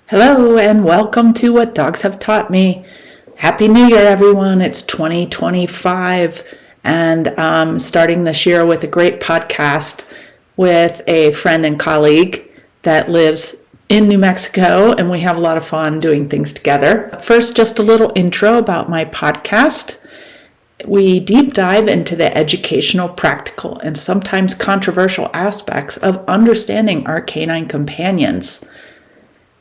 Hello and welcome to What Dogs Have Taught Me. Happy New Year, everyone. It's 2025 and I'm starting this year with a great podcast with a friend and colleague that lives in New Mexico, and we have a lot of fun doing things together. First, just a little intro about my podcast. We deep dive into the educational, practical, and sometimes controversial aspects of understanding our canine companions.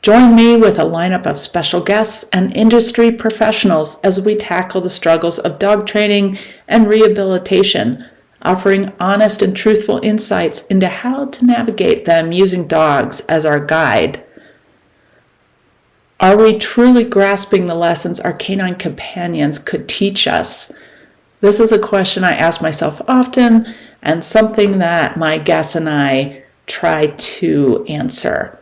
Join me with a lineup of special guests and industry professionals as we tackle the struggles of dog training and rehabilitation, offering honest and truthful insights into how to navigate them using dogs as our guide. Are we truly grasping the lessons our canine companions could teach us? This is a question I ask myself often and something that my guests and I try to answer.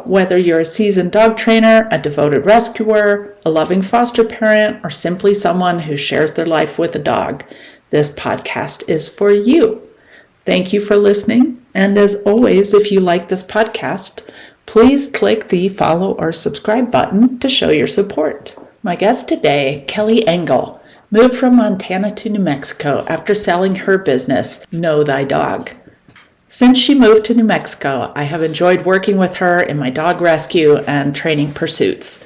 Whether you're a seasoned dog trainer, a devoted rescuer, a loving foster parent, or simply someone who shares their life with a dog, this podcast is for you. Thank you for listening. And as always, if you like this podcast, please click the follow or subscribe button to show your support. My guest today, Kelly Engel, moved from Montana to New Mexico after selling her business, Know Thy Dog. Since she moved to New Mexico, I have enjoyed working with her in my dog rescue and training pursuits.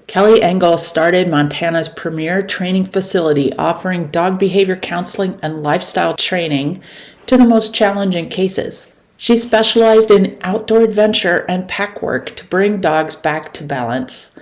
Kelly Engel started Montana's premier training facility, offering dog behavior counseling and lifestyle training to the most challenging cases. She specialized in outdoor adventure and pack work to bring dogs back to balance.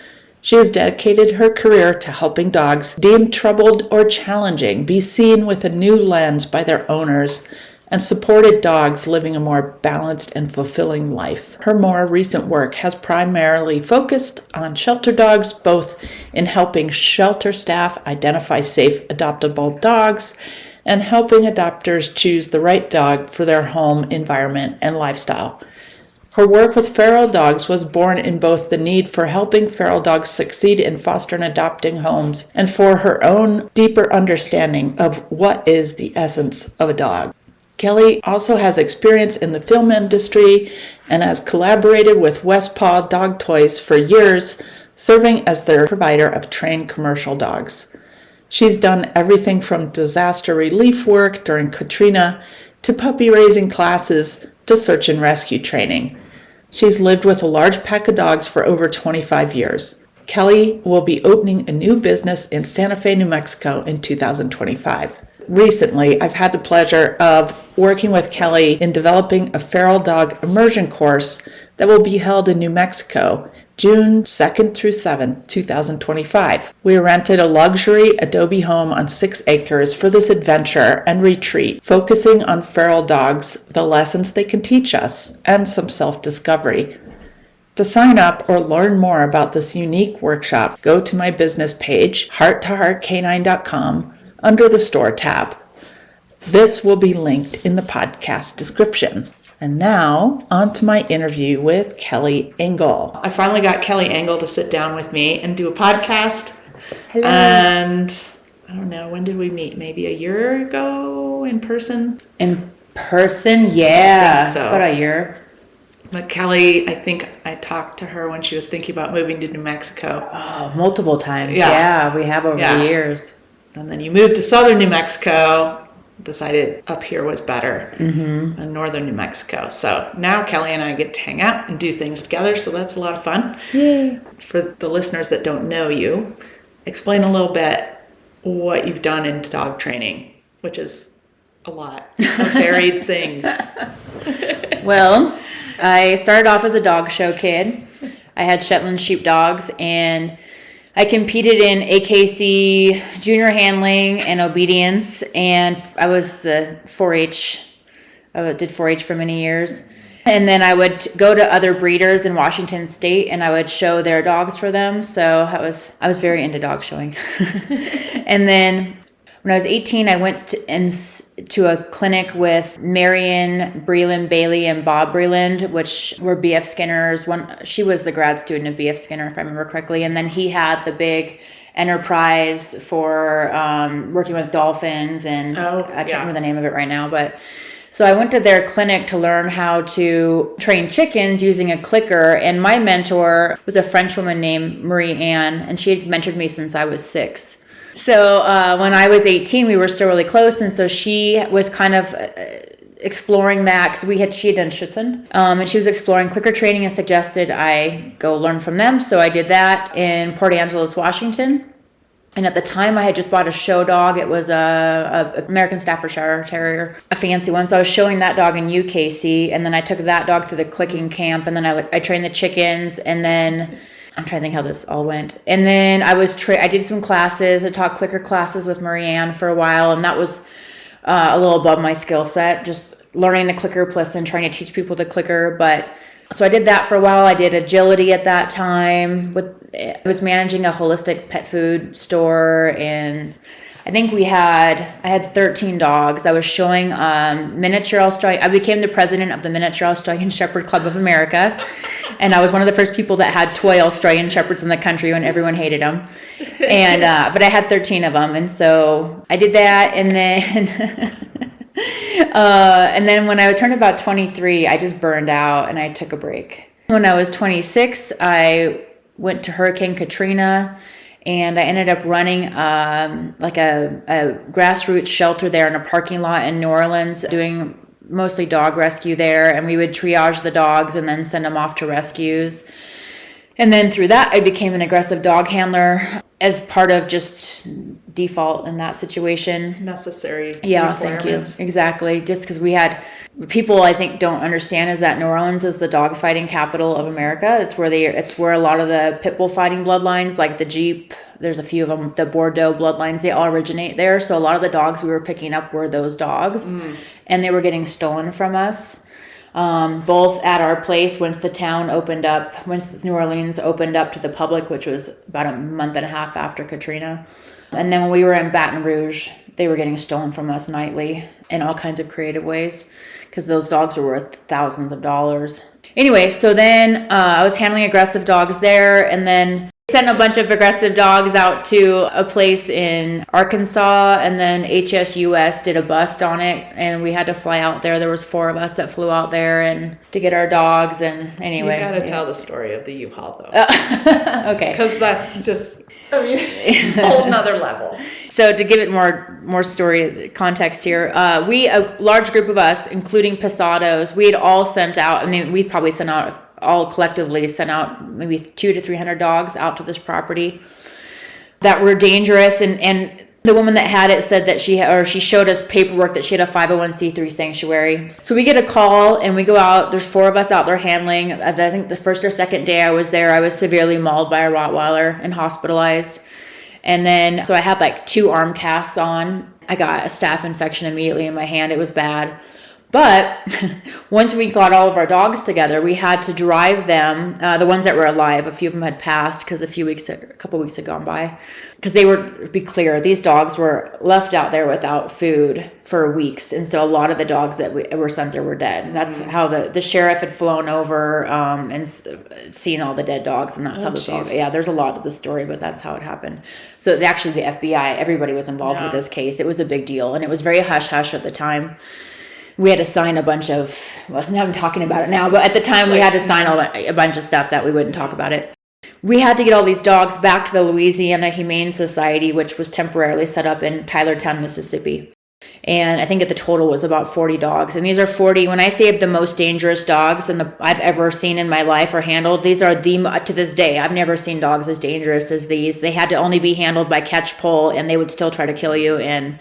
She has dedicated her career to helping dogs deemed troubled or challenging be seen with a new lens by their owners, and supported dogs living a more balanced and fulfilling life. Her more recent work has primarily focused on shelter dogs, both in helping shelter staff identify safe adoptable dogs and helping adopters choose the right dog for their home environment and lifestyle. Her work with feral dogs was born in both the need for helping feral dogs succeed in foster and adopting homes and for her own deeper understanding of what is the essence of a dog. Kelly also has experience in the film industry and has collaborated with Westpaw Dog Toys for years, serving as their provider of trained commercial dogs. She's done everything from disaster relief work during Katrina to puppy raising classes to search and rescue training. She's lived with a large pack of dogs for over 25 years. Kelly will be opening a new business in Santa Fe, New Mexico in 2025. Recently, I've had the pleasure of working with Kelly in developing a feral dog immersion course that will be held in New Mexico, June 2nd through 7th, 2025. We rented a luxury adobe home on 6 acres for this adventure and retreat, focusing on feral dogs, the lessons they can teach us, and some self-discovery. To sign up or learn more about this unique workshop, go to my business page, hearttoheartcanine.com, under the store tab. This will be linked in the podcast description. And now, on to my interview with Kelly Engel. I finally got Kelly Engel to sit down with me and do a podcast. Hello. And I don't know, when did we meet? Maybe a year ago in person? In person? Yeah. I think so. It's about a year. But Kelly, I think I talked to her when she was thinking about moving to New Mexico. Oh, multiple times. Yeah. We have over the years. And then you moved to southern New Mexico, decided up here was better, in northern New Mexico. So now Kelly and I get to hang out and do things together, so that's a lot of fun. Yay. For the listeners that don't know you, explain a little bit what you've done in dog training, which is a lot of varied things. Well, I started off as a dog show kid. I had Shetland sheepdogs, and I competed in AKC junior handling and obedience, and I was the 4-H. I did 4-H for many years. And then I would go to other breeders in Washington State, and I would show their dogs for them. So I was very into dog showing. And then when I was 18, I went to a clinic with Marion Breland Bailey and Bob Breland, which were B.F. Skinner's. She was the grad student of B.F. Skinner, if I remember correctly. And then he had the big enterprise for working with dolphins, and I can't remember the name of it right now, but So I went to their clinic to learn how to train chickens using a clicker. And my mentor was a French woman named Marie Anne, and she had mentored me since I was 6. So when I was 18, we were still really close. And so she was kind of exploring that because she had done Schutzen, and she was exploring clicker training and suggested I go learn from them. So I did that in Port Angeles, Washington. And at the time, I had just bought a show dog. It was a American Staffordshire Terrier, a fancy one. So I was showing that dog in UKC, and then I took that dog through the clicking camp, and then I trained the chickens, and then I'm trying to think how this all went. And then I did some classes. I taught clicker classes with Marianne for a while, and that was a little above my skill set, just learning the clicker plus then trying to teach people the clicker. But so I did that for a while. I did agility at that time. I was managing a holistic pet food store, and I think I had 13 dogs. I was showing miniature Australian. I became the president of the Miniature Australian Shepherd Club of America, and I was one of the first people that had toy Australian Shepherds in the country when everyone hated them. And but I had 13 of them, and so I did that, and then. And then when I turned about 23, I just burned out and I took a break. When I was 26, I went to Hurricane Katrina, and I ended up running like a grassroots shelter there in a parking lot in New Orleans, doing mostly dog rescue there. And we would triage the dogs and then send them off to rescues. And then through that, I became an aggressive dog handler as part of just default in that situation. Necessary. Yeah, thank you. Exactly. Just because people I think don't understand is that New Orleans is the dog fighting capital of America. It's where a lot of the pit bull fighting bloodlines, like the Jeep, there's a few of them, the Bordeaux bloodlines, they all originate there. So a lot of the dogs we were picking up were those dogs, and they were getting stolen from us. Both at our place once New Orleans opened up to the public, which was about a month and a half after Katrina. And then when we were in Baton Rouge, they were getting stolen from us nightly in all kinds of creative ways because those dogs were worth thousands of dollars. Anyway, so then I was handling aggressive dogs there, and then sent a bunch of aggressive dogs out to a place in Arkansas, and then HSUS did a bust on it, and we had to fly out there. There was 4 of us that flew out there and to get our dogs. And anyway, you gotta tell the story of the U-Haul though. Okay, because that's just a whole nother level. So to give it more story context here, a large group of us, including Posados, we had all sent out. I mean, we probably all collectively sent out maybe 200 to 300 dogs out to this property that were dangerous. And the woman that had it said that she showed us paperwork that she had a 501c3 sanctuary. So we get a call and we go out. There's 4 of us out there handling. I think the first or second day I was there, I was severely mauled by a Rottweiler and hospitalized. And then, so I had like 2 arm casts on. I got a staph infection immediately in my hand. It was bad. But once we got all of our dogs together, we had to drive them, the ones that were alive. A few of them had passed because a couple weeks had gone by. Because to be clear, these dogs were left out there without food for weeks. And so a lot of the dogs that were sent there were dead. And that's how the sheriff had flown over and seen all the dead dogs. And that's how the dog, there's a lot of the story, but that's how it happened. So actually the FBI, everybody was involved with this case. It was a big deal. And it was very hush-hush at the time. We had to sign a bunch of, now I'm talking about it now, but at the time we had to sign a bunch of stuff that we wouldn't talk about it. We had to get all these dogs back to the Louisiana Humane Society, which was temporarily set up in Tylertown, Mississippi. And I think at the total was about 40 dogs. And these are 40, when I say of the most dangerous dogs I've ever seen in my life or handled, these are to this day, I've never seen dogs as dangerous as these. They had to only be handled by catch pull, and they would still try to kill you. And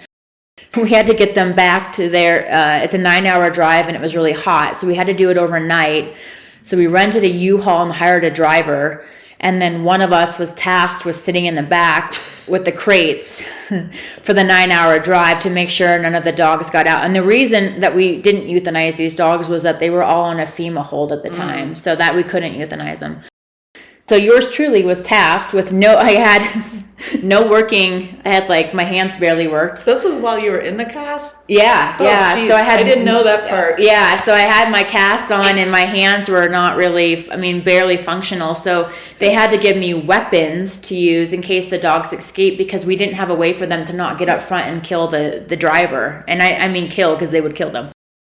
we had to get them back to it's a 9-hour drive, and it was really hot. So we had to do it overnight. So we rented a U-Haul and hired a driver. And then one of us was tasked with sitting in the back with the crates for the 9-hour drive to make sure none of the dogs got out. And the reason that we didn't euthanize these dogs was that they were all on a FEMA hold at the time, so that we couldn't euthanize them. So yours truly was tasked with I had my hands barely worked. This is while you were in the cast? Yeah. Geez. So I didn't know that part. Yeah, so I had my cast on and my hands were not really, barely functional. So they had to give me weapons to use in case the dogs escaped, because we didn't have a way for them to not get up front and kill the driver. And I mean kill, because they would kill them.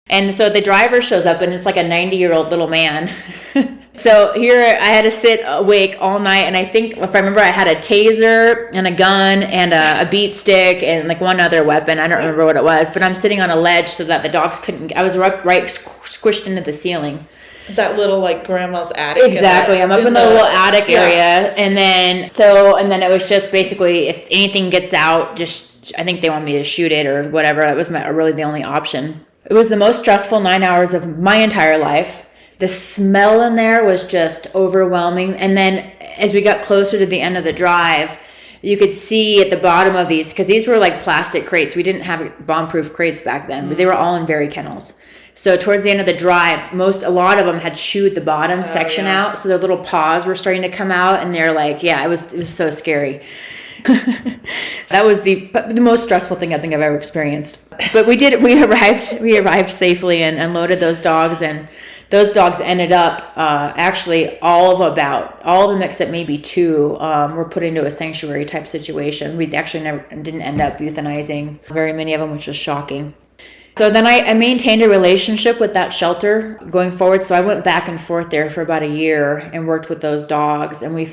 And so the driver shows up, and it's like a 90-year-old little man. So here I had to sit awake all night, and I think, if I remember, I had a taser and a gun and a beat stick and like one other weapon. I don't remember what it was, but I'm sitting on a ledge so that the dogs couldn't. I was right squished into the ceiling. That little like grandma's attic. Exactly. I'm up in the little attic area, and then it was just basically, if anything gets out, I think they want me to shoot it or whatever. It was really the only option. It was the most stressful 9 hours of my entire life. The smell in there was just overwhelming. And then as we got closer to the end of the drive, you could see at the bottom of these, because these were like plastic crates. We didn't have bomb-proof crates back then, but they were all in Very kennels. So towards the end of the drive, a lot of them had chewed the bottom section out. So their little paws were starting to come out, and they're like, it was so scary. That was the most stressful thing I think I've ever experienced. But we arrived safely and unloaded those dogs, and those dogs ended up actually all of them except maybe 2 were put into a sanctuary type situation. We actually didn't end up euthanizing very many of them, which was shocking. So then I maintained a relationship with that shelter going forward. So I went back and forth there for about a year and worked with those dogs. And we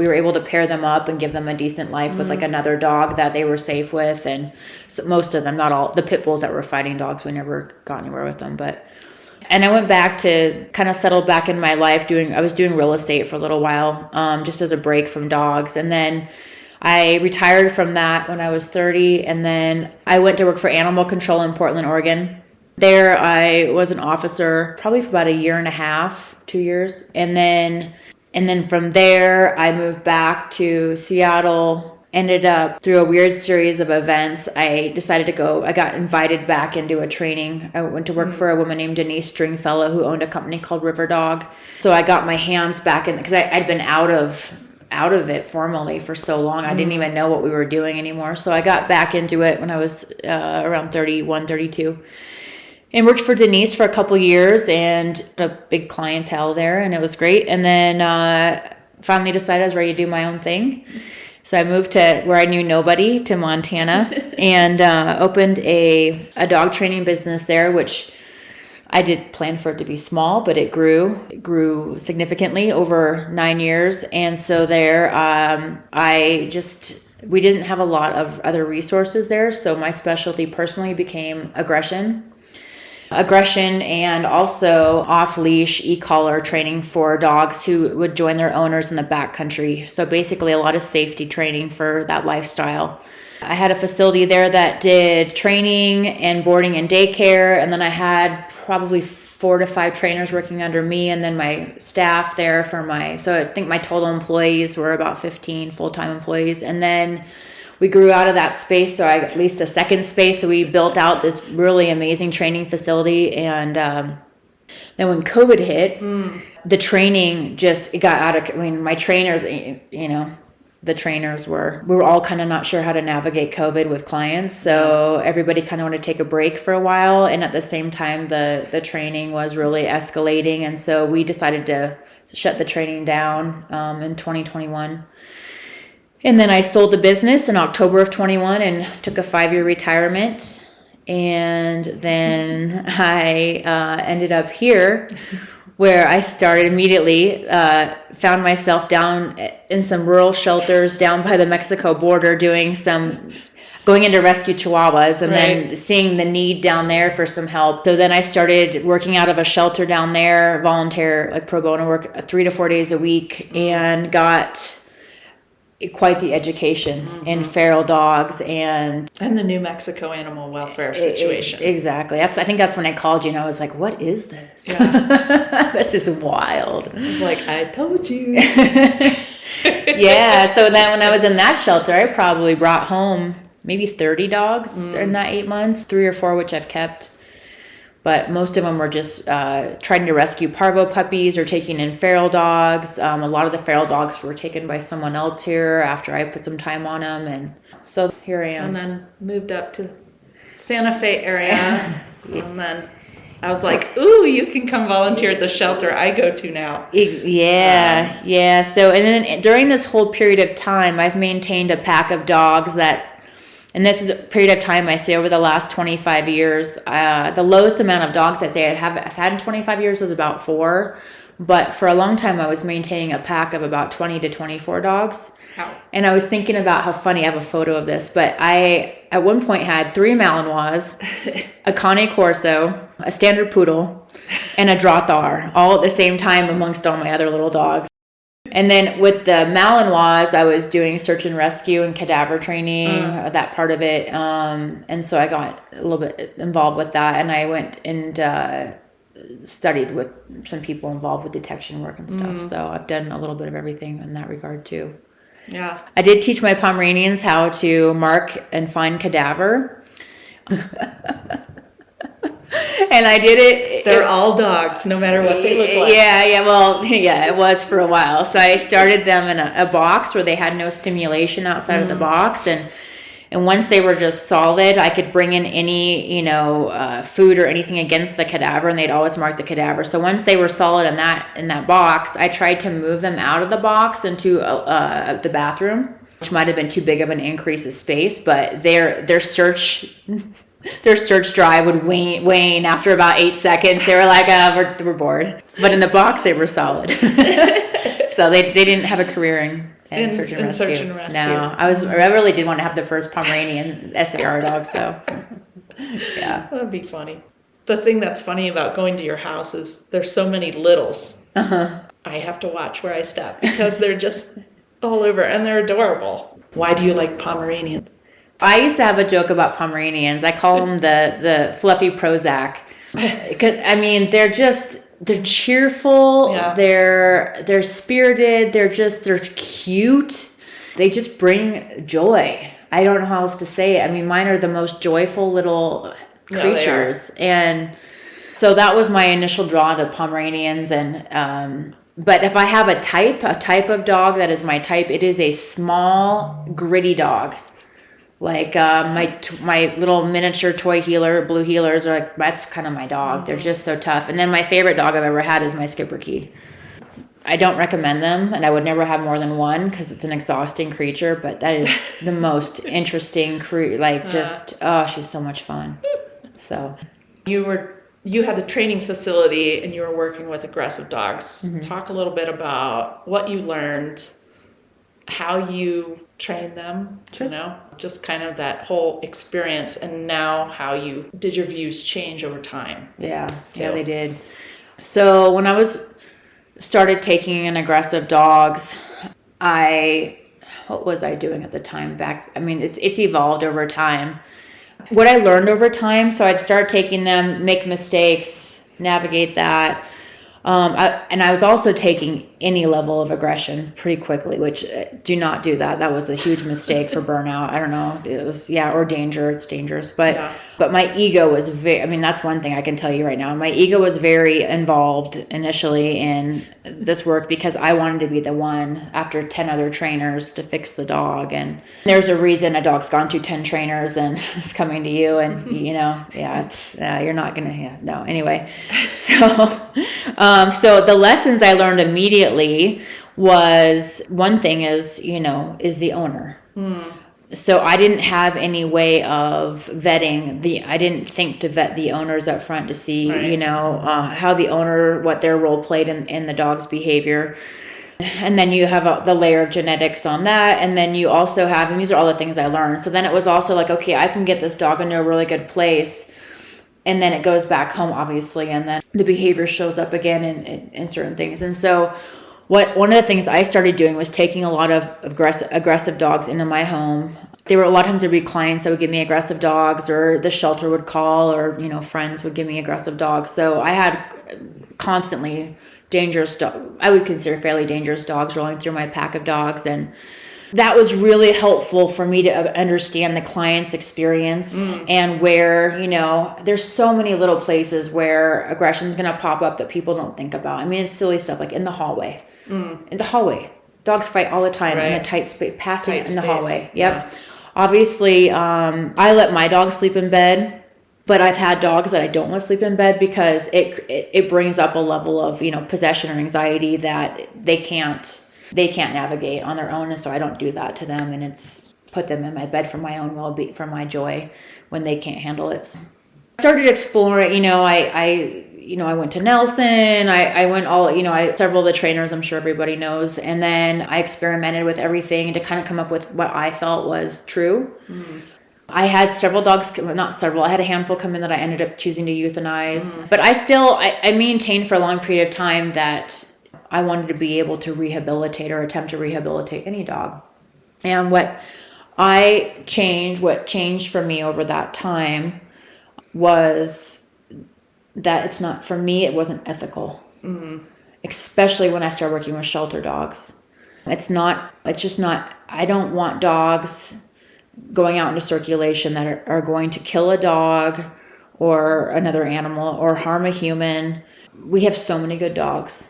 were able to pair them up and give them a decent life with like another dog that they were safe with. And so most of them, not all, the pit bulls that were fighting dogs, we never got anywhere with them. And I went back to kind of settle back in my life. I was doing real estate for a little while, just as a break from dogs. And then I retired from that when I was 30, and then I went to work for animal control in Portland, Oregon. There I was an officer probably for about 1.5 years, 2 years. And then from there I moved back to Seattle. Ended up through a weird series of events. I got invited back into a training. I went to work for a woman named Denise Stringfellow, who owned a company called River Dog. So I got my hands back in, because I'd been out of it formally for so long. I didn't even know what we were doing anymore. So I got back into it when I was around 31, 32. And worked for Denise for a couple years and a big clientele there, and it was great. And then finally decided I was ready to do my own thing. So I moved to where I knew nobody, to Montana, and opened a dog training business there, which I did plan for it to be small, but it grew significantly over 9 years. And so there, we didn't have a lot of other resources there. So my specialty personally became aggression and also off-leash e-collar training for dogs who would join their owners in the backcountry. So basically a lot of safety training for that lifestyle. I had a facility there that did training and boarding and daycare, and then I had probably 4 to 5 trainers working under me, and then my staff there so I think my total employees were about 15 full-time employees. And then we grew out of that space, so I got at least a second space. So we built out this really amazing training facility. And then when COVID hit, the training it got out of, my trainers, the trainers we were all kind of not sure how to navigate COVID with clients. So everybody kind of wanted to take a break for a while. And at the same time, the training was really escalating. And so we decided to shut the training down in 2021. And then I sold the business in October of 21 and took a 5-year retirement. And then I ended up here, where I started immediately, found myself down in some rural shelters down by the Mexico border going into rescue chihuahuas, and then seeing the need down there for some help. So then I started working out of a shelter down there, volunteer, like pro bono work 3 to 4 days a week, and got quite the education in feral dogs and the New Mexico animal welfare situation. Exactly. I think that's when I called you, and I was like, what is this? Yeah. This is wild. I was like, I told you. Yeah. So then when I was in that shelter, I probably brought home maybe 30 dogs in that 8 months, 3 or 4 which I've kept. But most of them were just trying to rescue parvo puppies or taking in feral dogs. A lot of the feral dogs were taken by someone else here after I put some time on them. And so here I am. And then moved up to Santa Fe area. And then I was like, ooh, you can come volunteer at the shelter I go to now. Yeah. So, and then during this whole period of time, I've maintained a pack of dogs that and this is a period of time I say over the last 25 years, the lowest amount of dogs I'd say I've had in 25 years was about 4. But for a long time, I was maintaining a pack of about 20 to 24 dogs. Wow. And I was thinking about how funny, I have a photo of this, but I, at one point, had 3 Malinois, a Cane Corso, a Standard Poodle, and a Drahthaar, all at the same time amongst all my other little dogs. And then with the Malinois, I was doing search and rescue and cadaver training, that part of it. And so I got a little bit involved with that, and I went and studied with some people involved with detection work and stuff. So I've done a little bit of everything in that regard too. Yeah. I did teach my Pomeranians how to mark and find cadaver. And I did it. They're all dogs, no matter what they look like. Yeah. Well, yeah, it was for a while. So I started them in a box where they had no stimulation outside of the box. And once they were just solid, I could bring in any, food or anything against the cadaver, and they'd always mark the cadaver. So once they were solid in that box, I tried to move them out of the box into the bathroom, which might have been too big of an increase of space, but their search drive would wane after about 8 seconds. They were like, we're bored. But in the box, they were solid. So they didn't have a career in search and rescue. No, I really did want to have the first Pomeranian SAR dogs, though. Yeah. That'd be funny. The thing that's funny about going to your house is there's so many littles. I have to watch where I step because they're just all over, and they're adorable. Why do you like Pomeranians? I used to have a joke about Pomeranians. I call them the fluffy Prozac. They're cheerful. Yeah. They're spirited. They're cute. They just bring joy. I don't know how else to say it. I mean, mine are the most joyful little creatures. And so that was my initial draw to Pomeranians. And, but if I have a type of dog that is my type, it is a small, gritty dog. Like my little miniature toy healer, blue healers are like, that's kind of my dog. They're just so tough. And then my favorite dog I've ever had is my Schipperke. I don't recommend them, and I would never have more than one because it's an exhausting creature. But that is the most interesting she's so much fun. So you had a training facility and you were working with aggressive dogs. Talk a little bit about what you learned, how you train them, just kind of that whole experience, and now how you did your views change over time. Yeah, they did. So when I started taking in aggressive dogs, what was I doing at the time back? I mean, it's evolved over time. What I learned over time, so I'd start taking them, make mistakes, navigate that. I was also taking any level of aggression pretty quickly, which do not do that. That was a huge mistake for burnout. I don't know. It was, or danger. It's dangerous. But my ego was that's one thing I can tell you right now. My ego was very involved initially in this work because I wanted to be the one after 10 other trainers to fix the dog. And there's a reason a dog's gone through 10 trainers and is coming to you. And, you're not going to, no. Anyway, so the lessons I learned immediately was one thing is the owner. So I didn't have any way of vetting I didn't think to vet the owners up front to see, how the owner, what their role played in the dog's behavior. And then you have the layer of genetics on that. And then you also have, and these are all the things I learned. So then it was also like, okay, I can get this dog into a really good place. And then it goes back home, obviously. And then the behavior shows up again in certain things. And so one of the things I started doing was taking a lot of aggressive dogs into my home. There were a lot of times there'd be clients that would give me aggressive dogs, or the shelter would call, or friends would give me aggressive dogs. So I had constantly dangerous I would consider fairly dangerous dogs rolling through my pack of dogs, and that was really helpful for me to understand the client's experience and where, there's so many little places where aggression is going to pop up that people don't think about. I mean, it's silly stuff like in the hallway. In the hallway. Dogs fight all the time in a tight space, passing in the hallway. Yep. Yeah. Obviously, I let my dog sleep in bed, but I've had dogs that I don't let sleep in bed because it brings up a level of, possession or anxiety that they can't navigate on their own. And so I don't do that to them. And it's put them in my bed for my own well-being, for my joy when they can't handle it. So I started exploring, I went to Nelson, I went several of the trainers I'm sure everybody knows. And then I experimented with everything to kind of come up with what I felt was true. I had several dogs, not several, I had a handful come in that I ended up choosing to euthanize. But I maintained for a long period of time that I wanted to be able to rehabilitate or attempt to rehabilitate any dog. And what changed for me over that time was that it's not, for me, it wasn't ethical. Especially when I started working with shelter dogs. It's just not, I don't want dogs going out into circulation that are going to kill a dog or another animal or harm a human. We have so many good dogs.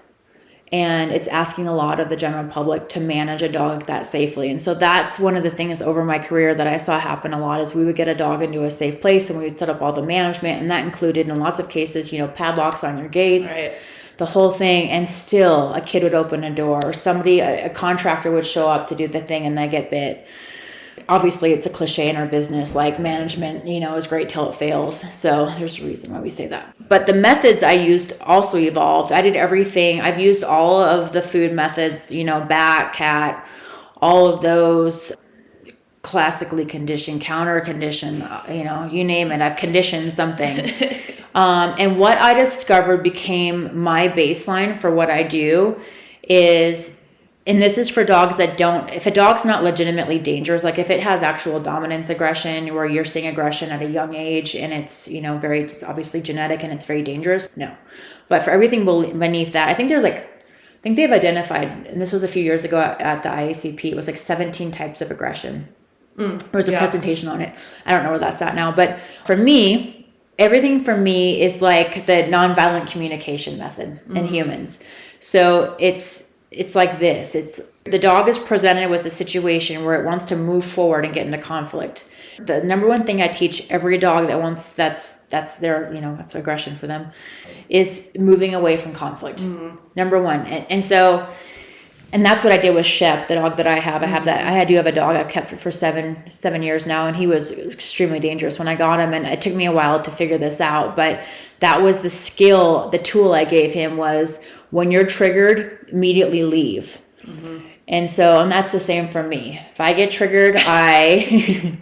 And it's asking a lot of the general public to manage a dog that safely. And so that's one of the things over my career that I saw happen a lot is we would get a dog into a safe place and we would set up all the management. And that included in lots of cases, padlocks on your gates, right, the whole thing. And still a kid would open a door or a contractor would show up to do the thing and they get bit. Obviously, it's a cliche in our business, like management, is great till it fails. So there's a reason why we say that. But the methods I used also evolved. I did everything. I've used all of the food methods, bat, cat, all of those classically conditioned, counter conditioned, you name it. I've conditioned something. And what I discovered became my baseline for what I do is, and this is for dogs that if a dog's not legitimately dangerous, like if it has actual dominance aggression where you're seeing aggression at a young age and it's, it's obviously genetic and it's very dangerous, no. But for everything beneath that, I think they've identified, and this was a few years ago at the IACP, it was like 17 types of aggression. There was a presentation on it. I don't know where that's at now. But for me, everything for me is like the nonviolent communication method in humans. So it's like this. It's the dog is presented with a situation where it wants to move forward and get into conflict. The number one thing I teach every dog that's their, that's aggression for them, is moving away from conflict. Number one. And that's what I did with Shep, the dog that I have. I do have a dog I've kept for seven years now, and he was extremely dangerous when I got him, and it took me a while to figure this out. But that was the tool I gave him was, when you're triggered, immediately leave. And that's the same for me. If I get triggered,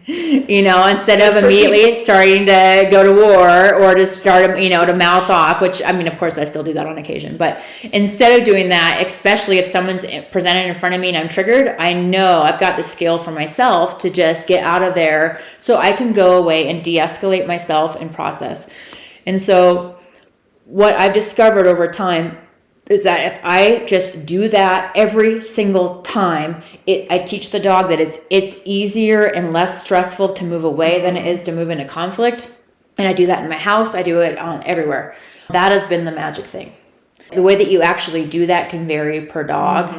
instead of immediately starting to go to war or to start, to mouth off, which, of course I still do that on occasion. But instead of doing that, especially if someone's presented in front of me and I'm triggered, I know I've got the skill for myself to just get out of there so I can go away and de-escalate myself and process. And so what I've discovered over time is that if I just do that every single time, I teach the dog that it's easier and less stressful to move away than it is to move into conflict. And I do that in my house. I do it everywhere. That has been the magic thing. The way that you actually do that can vary per dog.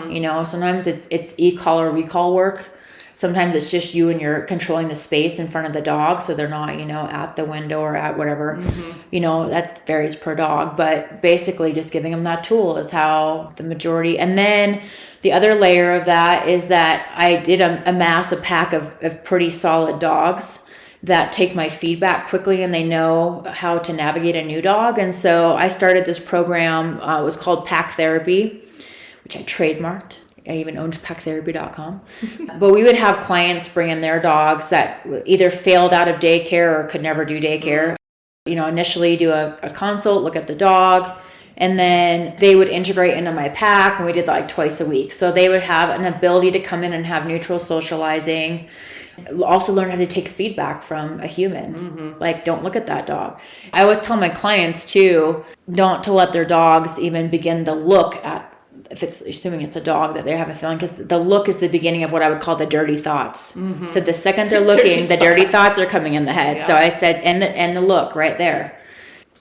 Sometimes it's e-call or recall work. Sometimes it's just you and you're controlling the space in front of the dog so they're not, at the window or at whatever. That varies per dog. But basically just giving them that tool is how the majority. And then the other layer of that is that I did amass a pack of pretty solid dogs that take my feedback quickly and they know how to navigate a new dog. And so I started this program. It was called Pack Therapy, which I trademarked. I even owned packtherapy.com. But we would have clients bring in their dogs that either failed out of daycare or could never do daycare. Initially do a consult, look at the dog, and then they would integrate into my pack, and we did like twice a week. So they would have an ability to come in and have neutral socializing, also learn how to take feedback from a human. Like, don't look at that dog. I always tell my clients too, not to let their dogs even begin to look at, if it's assuming it's a dog that they have a feeling, because the look is the beginning of what I would call the dirty thoughts. So the second they're looking, the dirty thoughts are coming in the head. Yeah. So I said, and the look right there.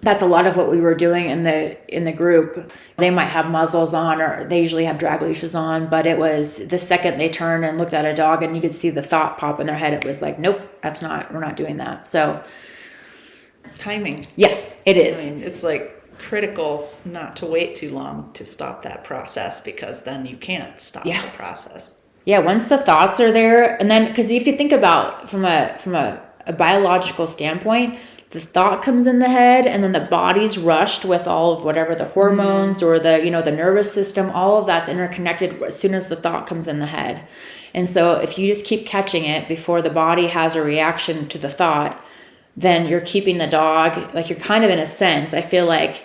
That's a lot of what we were doing in the group. They might have muzzles on, or they usually have drag leashes on, but it was the second they turned and looked at a dog and you could see the thought pop in their head, it was like, nope, we're not doing that. So timing. Yeah, it is. It's like critical not to wait too long to stop that process, because then you can't stop the process. Yeah, once the thoughts are there, and then because if you think about from a biological standpoint, the thought comes in the head, and then the body's rushed with all of whatever the hormones or the the nervous system, all of that's interconnected as soon as the thought comes in the head. And so if you just keep catching it before the body has a reaction to the thought, then you're keeping the dog, like you're kind of in a sense, I feel like,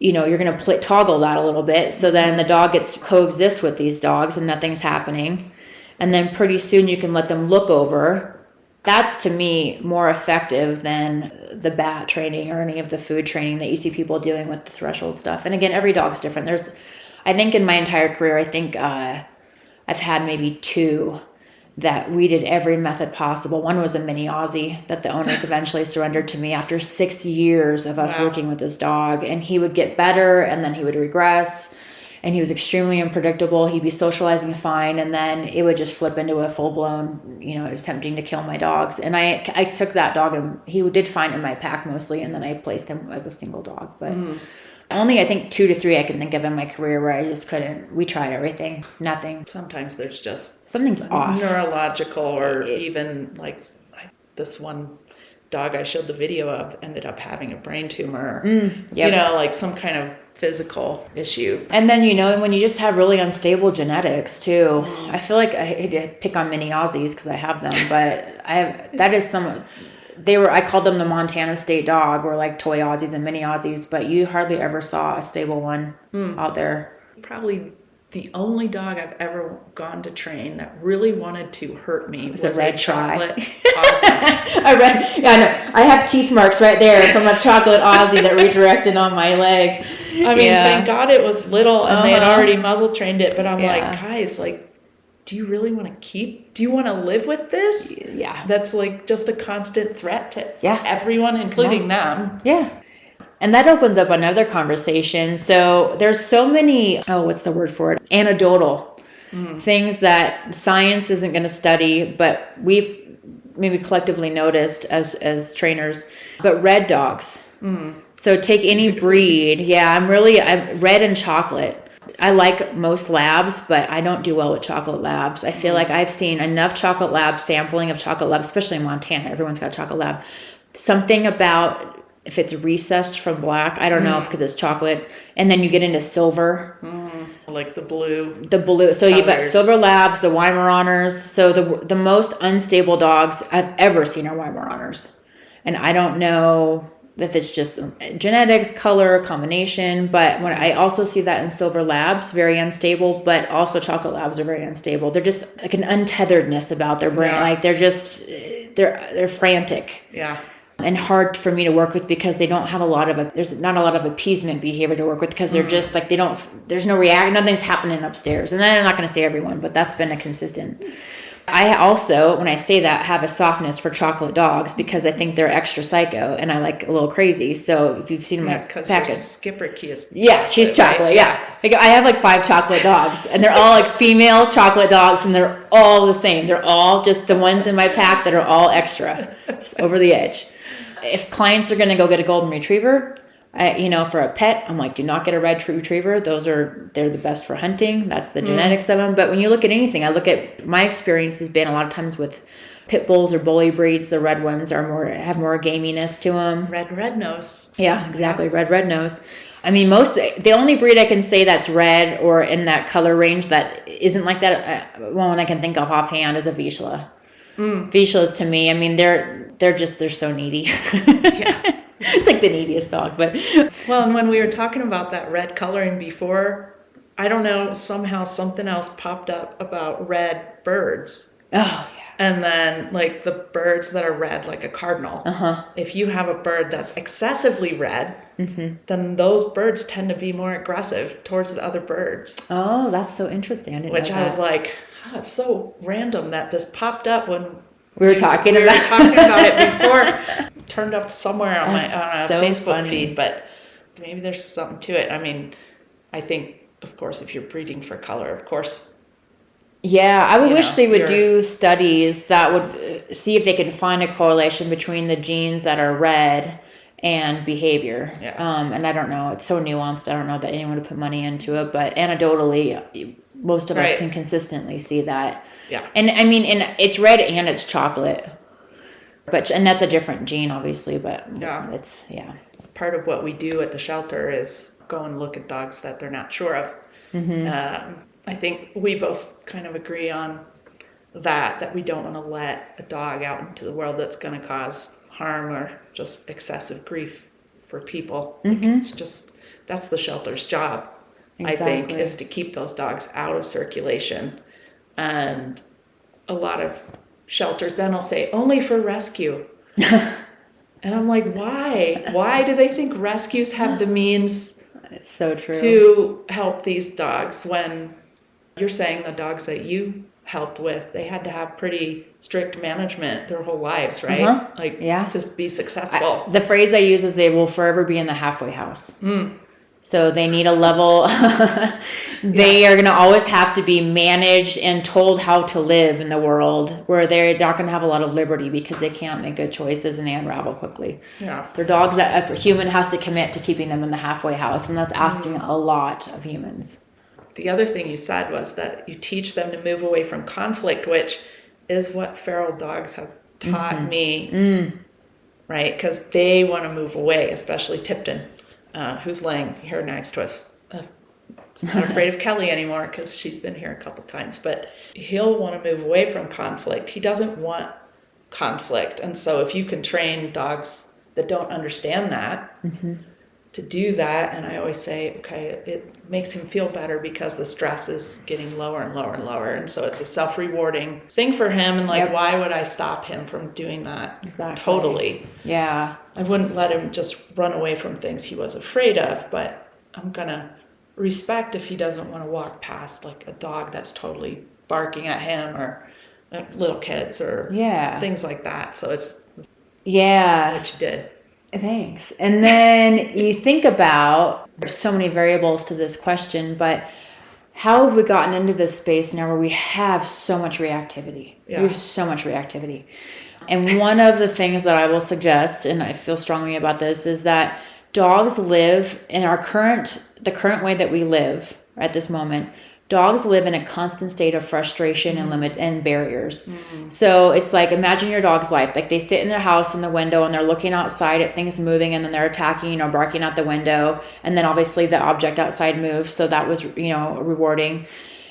you're going to toggle that a little bit. So then the dog coexists with these dogs and nothing's happening. And then pretty soon you can let them look over. That's to me more effective than the bat training or any of the food training that you see people doing with the threshold stuff. And again, every dog's different. I think in my entire career, I've had maybe 2 that we did every method possible. One was a mini Aussie that the owners eventually surrendered to me after 6 years of us working with this dog. And he would get better and then he would regress. And he was extremely unpredictable. He'd be socializing fine. And then it would just flip into a full-blown, attempting to kill my dogs. And I took that dog and he did fine in my pack mostly. And then I placed him as a single dog. But only I think 2 to 3 I can think of in my career where I just couldn't. We tried everything, nothing. Sometimes there's just something's off, neurological, or even like this one dog I showed the video of ended up having a brain tumor. Like some kind of physical issue. And then when you just have really unstable genetics too, I feel like I hate to pick on mini Aussies because I have them, but I called them the Montana State dog, or like toy Aussies and mini Aussies, but you hardly ever saw a stable one out there. Probably the only dog I've ever gone to train that really wanted to hurt me was a red chocolate Aussie. I have teeth marks right there from a chocolate Aussie that redirected on my leg. I mean, thank God it was little and they had already muzzle trained it, but I'm like, guys, like, do you really want to do you want to live with this? Yeah. That's like just a constant threat to everyone, including them. Yeah. And that opens up another conversation. So there's so many, what's the word for it? Anecdotal things that science isn't going to study, but we've maybe collectively noticed as trainers. But red dogs. So take any breed. Yeah, I'm red and chocolate. I like most labs, but I don't do well with chocolate labs. I feel like I've seen enough chocolate lab sampling of chocolate labs, especially in Montana. Everyone's got a chocolate lab. Something about if it's recessed from black, I don't know, because it's chocolate, and then you get into silver. Like the blue. So you've got silver labs, the Weimaraners. So the most unstable dogs I've ever seen are Weimaraners. And I don't know if it's just genetics, color, combination, but when I also see that in silver labs, very unstable, but also chocolate labs are very unstable. They're just like an untetheredness about their brain. Like they're frantic. Yeah. And hard for me to work with because they don't have there's not a lot of appeasement behavior to work with because they're just like, there's no reaction, nothing's happening upstairs. And then I'm not going to say everyone, but that's been a consistent. I also, when I say that, have a softness for chocolate dogs because I think they're extra psycho and I like a little crazy. So if you've seen my package. Skipper Key is she's chocolate, right? Yeah. Like, I have like 5 chocolate dogs and they're all like female chocolate dogs and they're all the same. They're all just the ones in my pack that are all extra, just over the edge. If clients are going to go get a golden retriever, for a pet, I'm like, do not get a red retriever. They're the best for hunting. That's the genetics of them. But when you look at anything, my experience has been a lot of times with pit bulls or bully breeds, the red ones have more gaminess to them. Red nose. Yeah, exactly. Yeah. Red nose. I mean, the only breed I can say that's red or in that color range that isn't like that, one I can think of offhand is a Vizsla. Vizslas to me, I mean, they're so needy. Yeah. It's like the neediest dog, but. Well, and when we were talking about that red coloring before, I don't know, somehow something else popped up about red birds. Oh, yeah. And then, like, the birds that are red, like a cardinal. If you have a bird that's excessively red, then those birds tend to be more aggressive towards the other birds. Oh, that's so interesting. I was like, it's so random that this popped up when we were talking about it before. Turned up somewhere on a so Facebook feed, but maybe there's something to it. I mean, I think, of course, if you're breeding for color, of course. Yeah, I would wish they would do studies that would see if they can find a correlation between the genes that are red and behavior. Yeah. And I don't know, it's so nuanced. I don't know that anyone would put money into it, but anecdotally, Most of us Right. can consistently see that. Yeah. And I mean, and it's red and it's chocolate. And that's a different gene, obviously, but Yeah. it's, yeah. Part of what we do at the shelter is go and look at dogs that they're not sure of. I think we both kind of agree on that we don't want to let a dog out into the world that's going to cause harm or just excessive grief for people. Like, it's just, that's the shelter's job, I think, Exactly. is to keep those dogs out of circulation. And a lot of shelters then will say, only for rescue. And I'm like, why? Why do they think rescues have the means It's so true. to help these dogs when you're saying the dogs that you helped with, they had to have pretty strict management their whole lives, right? Like, Yeah. to be successful. The phrase I use is they will forever be in the halfway house. So they need a level. They are going to always have to be managed and told how to live in the world, where they're not going to have a lot of liberty because they can't make good choices and they unravel quickly. Yeah. So they're dogs that a human has to commit to keeping them in the halfway house, and that's asking a lot of humans. The other thing you said was that you teach them to move away from conflict, which is what feral dogs have taught me, right? Because they want to move away, especially Tipton, who's laying here next to us. He's not afraid of Kelly anymore because she's been here a couple times, but he'll want to move away from conflict. He doesn't want conflict. And so if you can train dogs that don't understand that to do that, and I always say, okay, it makes him feel better because the stress is getting lower and lower and lower. And so it's a self-rewarding thing for him. And like, why would I stop him from doing that? Exactly. Totally. Yeah. I wouldn't let him just run away from things he was afraid of, but I'm going to respect if he doesn't want to walk past like a dog that's totally barking at him, or little kids, or things like that. So it's what you did. Thanks. And then you think about, there's so many variables to this question, but how have we gotten into this space now where we have so much reactivity? Yeah. We have so much reactivity. And one of the things that I will suggest, and I feel strongly about this, is that dogs live in the current way that we live at this moment. Dogs live in a constant state of frustration and limit and barriers. So it's like, imagine your dog's life. Like, they sit in their house in the window and they're looking outside at things moving, and then they're attacking or barking out the window. And then obviously the object outside moves. So that was, rewarding.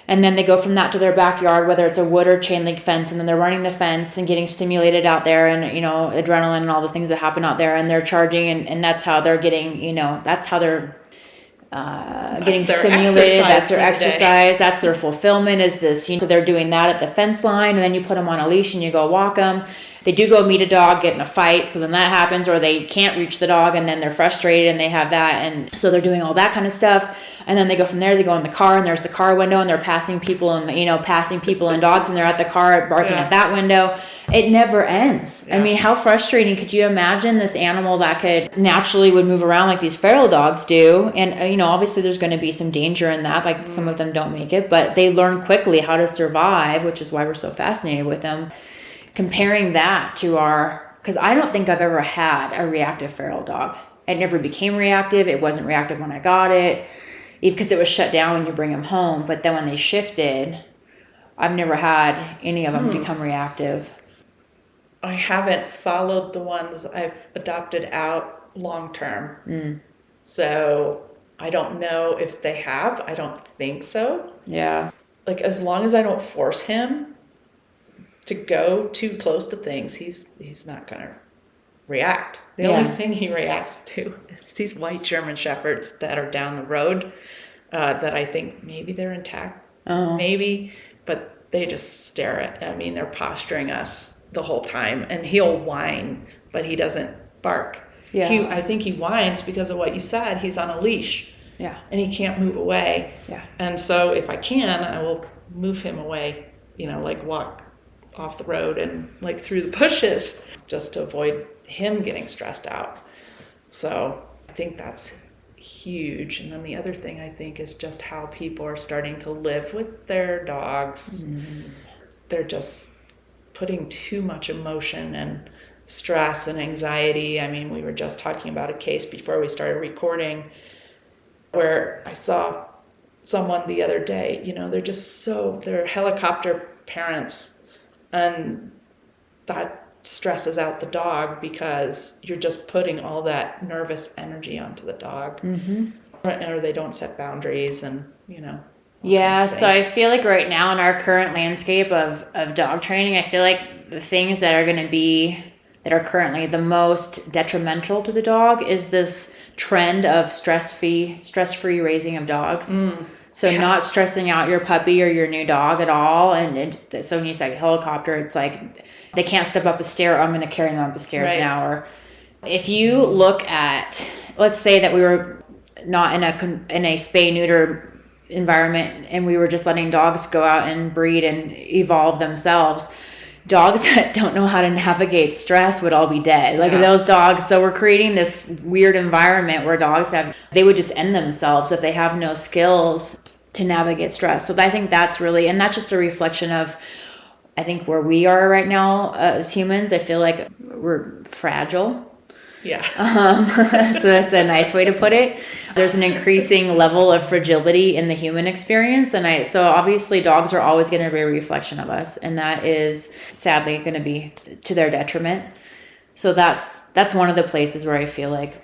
And then they go from that to their backyard, whether it's a wood or chain link fence, and then they're running the fence and getting stimulated out there, and, adrenaline and all the things that happen out there, and they're charging, and that's how they're getting, that's how they're getting stimulated. That's their exercise. That's their fulfillment, is this, so they're doing that at the fence line, and then you put them on a leash and you go walk them. They do go meet a dog, get in a fight, so then that happens, or they can't reach the dog and then they're frustrated and they have that, and so they're doing all that kind of stuff. And then they go from there, they go in the car, and there's the car window, and they're passing people and, passing people and dogs, and they're at the car barking at that window. It never ends. I mean, how frustrating. Could you imagine this animal that could naturally would move around like these feral dogs do? And, obviously there's going to be some danger in that. Like, some of them don't make it, but they learn quickly how to survive, which is why we're so fascinated with them. Comparing that to because I don't think I've ever had a reactive feral dog. It never became reactive. It wasn't reactive when I got it, because it was shut down when you bring them home. But then when they shifted, I've never had any of them become reactive. I haven't followed the ones I've adopted out long term. So I don't know if they have. I don't think so. Yeah. Like, as long as I don't force him to go too close to things, he's not going to react. The only thing he reacts to is these white German Shepherds that are down the road, that I think maybe they're intact, maybe, but they just stare at, they're posturing us the whole time, and he'll whine, but he doesn't bark. Yeah. I think he whines because of what you said. He's on a leash. Yeah. And he can't move away. Yeah. And so if I can, I will move him away, like walk off the road and like through the bushes, just to avoid him getting stressed out. So I think that's huge. And then the other thing I think is just how people are starting to live with their dogs. They're just putting too much emotion and stress and anxiety. We were just talking about a case before we started recording where I saw someone the other day, they're helicopter parents, and that stresses out the dog because you're just putting all that nervous energy onto the dog. Or they don't set boundaries and, Yeah, so I feel like right now in our current landscape of dog training, I feel like the things that are currently the most detrimental to the dog is this trend of stress-free raising of dogs. So not stressing out your puppy or your new dog at all. So when you say helicopter, it's like they can't step up a stair. I'm going to carry them up the stairs now. Or if you look at, let's say that we were not in a spay neuter environment and we were just letting dogs go out and breed and evolve themselves. Dogs that don't know how to navigate stress would all be dead. Like those dogs. So we're creating this weird environment where they would just end themselves if they have no skills to navigate stress. So I think that's just a reflection of, I think, where we are right now as humans. I feel like we're fragile. Yeah. So that's a nice way to put it. There's an increasing level of fragility in the human experience. So obviously dogs are always going to be a reflection of us. And that is sadly going to be to their detriment. So that's one of the places where I feel like